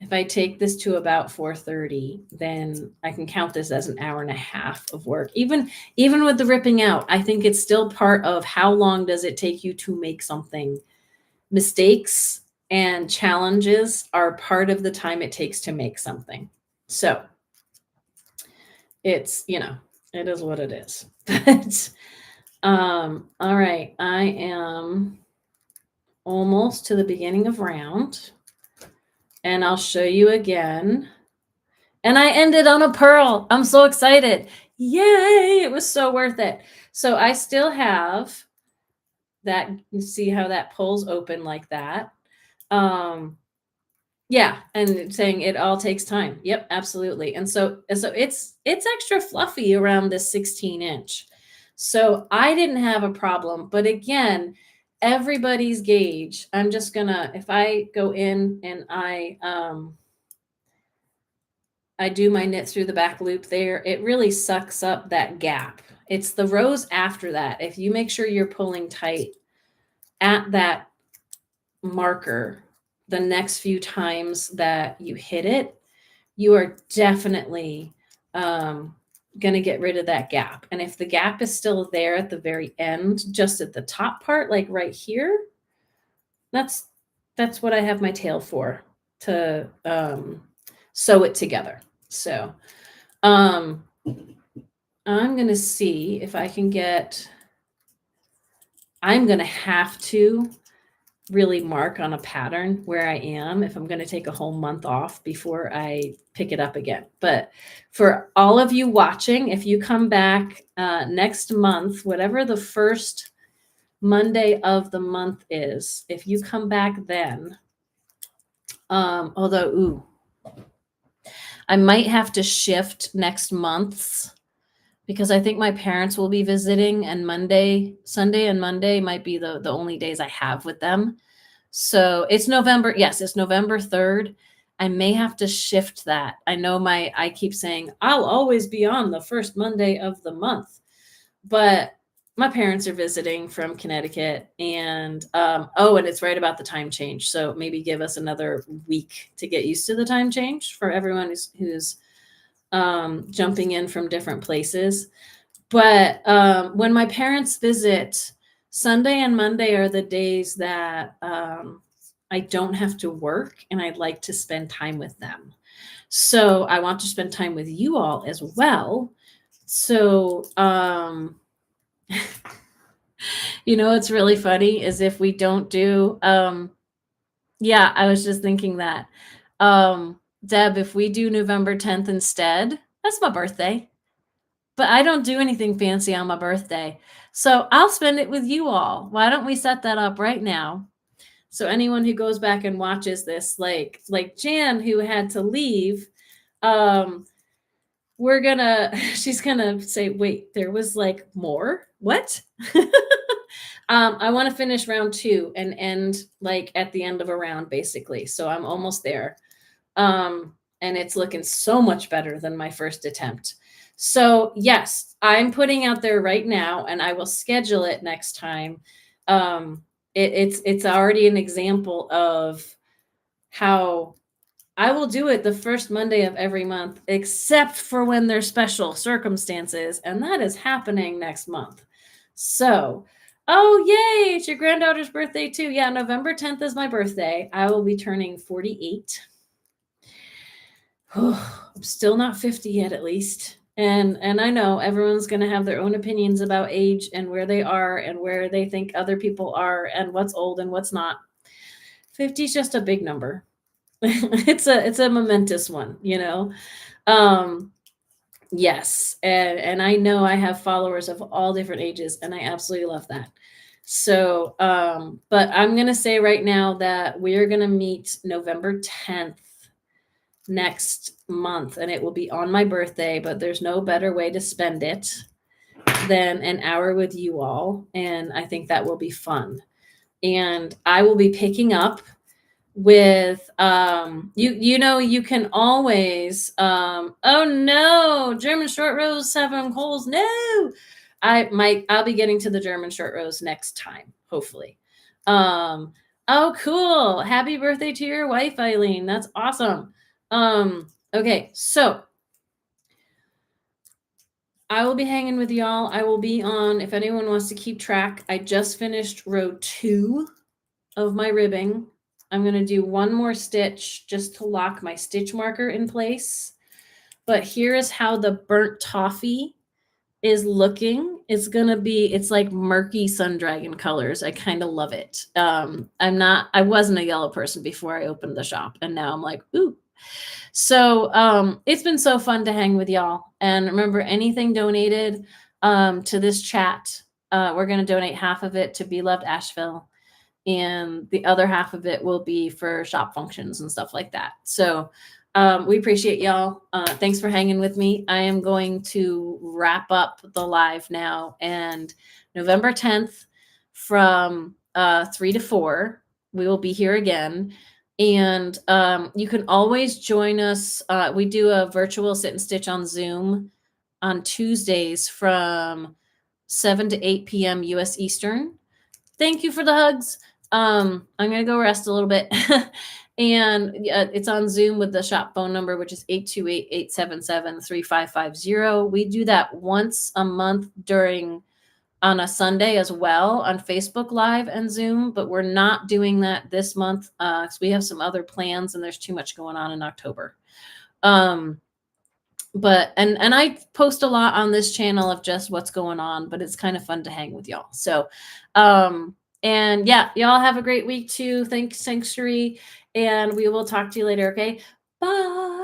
if I take this to about 4:30, then I can count this as an hour and a half of work. Even with the ripping out, I think it's still part of how long does it take you to make something. Mistakes and challenges are part of the time it takes to make something. So it's, it is what it is. But all right, I am almost to the beginning of round. And I'll show you again. And I ended on a pearl. I'm so excited. Yay! It was so worth it. So I still have that. You see how that pulls open like that. Yeah, and saying it all takes time. Yep, absolutely. And so it's extra fluffy around this 16-inch. So I didn't have a problem, but again, everybody's gauge. I'm just gonna, if I go in and I do my knit through the back loop there, it really sucks up that gap. It's the rows after that. If you make sure you're pulling tight at that marker the next few times that you hit it, you are definitely going to get rid of that gap. And if the gap is still there at the very end, just at the top part, like right here, that's what I have my tail for, to sew it together. So I'm going to see if I can get, I'm going to have to really mark on a pattern where I am if I'm going to take a whole month off before I pick it up again. But for all of you watching, if you come back next month, whatever the first Monday of the month is, if you come back then, although, I might have to shift next month's, because I think my parents will be visiting, and Sunday and Monday might be the only days I have with them. So it's November. Yes, it's November 3rd. I may have to shift that. I know I keep saying I'll always be on the first Monday of the month, but my parents are visiting from Connecticut, and and it's right about the time change. So maybe give us another week to get used to the time change for everyone who's jumping in from different places. But when my parents visit, Sunday and Monday are the days that I don't have to work, and I'd like to spend time with them. So I want to spend time with you all as well. So, what's really funny is if we don't do, yeah, I was just thinking that, Deb, if we do November 10th instead, that's my birthday. But I don't do anything fancy on my birthday. So I'll spend it with you all. Why don't we set that up right now? So anyone who goes back and watches this, like Jan, who had to leave, she's gonna say, wait, there was like more? What? I want to finish round 2 and end like at the end of a round, basically. So I'm almost there. And it's looking so much better than my first attempt. So yes, I'm putting out there right now, and I will schedule it next time. It's already an example of how I will do it the first Monday of every month, except for when there's special circumstances, and that is happening next month. So, oh yay, it's your granddaughter's birthday too. Yeah, November 10th is my birthday. I will be turning 48. I'm still not 50 yet, at least. And I know everyone's going to have their own opinions about age and where they are and where they think other people are and what's old and what's not. 50 is just a big number. It's a momentous one, Yes. And I know I have followers of all different ages, and I absolutely love that. So, but I'm going to say right now that we're going to meet November 10th next month, and it will be on my birthday, but there's no better way to spend it than an hour with you all. And I think that will be fun. And I will be picking up with, you can always, oh no, German short rows, 7 holes. No. I'll be getting to the German short rows next time, hopefully. Oh, cool. Happy birthday to your wife, Eileen. That's awesome. Okay, so I will be hanging with y'all. I will be on, if anyone wants to keep track, I just finished row 2 of my ribbing. I'm going to do one more stitch just to lock my stitch marker in place. But here is how the burnt toffee is looking. It's like murky sun dragon colors. I kind of love it. I wasn't a yellow person before I opened the shop, and now I'm like, ooh. So it's been so fun to hang with y'all. And remember, anything donated to this chat, we're going to donate half of it to Be Loved Asheville, and the other half of it will be for shop functions and stuff like that. So we appreciate y'all. Thanks for hanging with me. I am going to wrap up the live now, and November 10th from 3 to 4, we will be here again. And you can always join us. We do a virtual sit and stitch on Zoom on Tuesdays from 7 to 8 p.m. US Eastern. Thank you for the hugs. I'm going to go rest a little bit. And it's on Zoom with the shop phone number, which is 828-877-3550. We do that once a month on a Sunday as well on Facebook Live and Zoom, but we're not doing that this month because we have some other plans and there's too much going on in October. But I post a lot on this channel of just what's going on, but it's kind of fun to hang with y'all. So, and yeah, y'all have a great week too. Thanks, Sanctuary, and we will talk to you later. Okay, bye.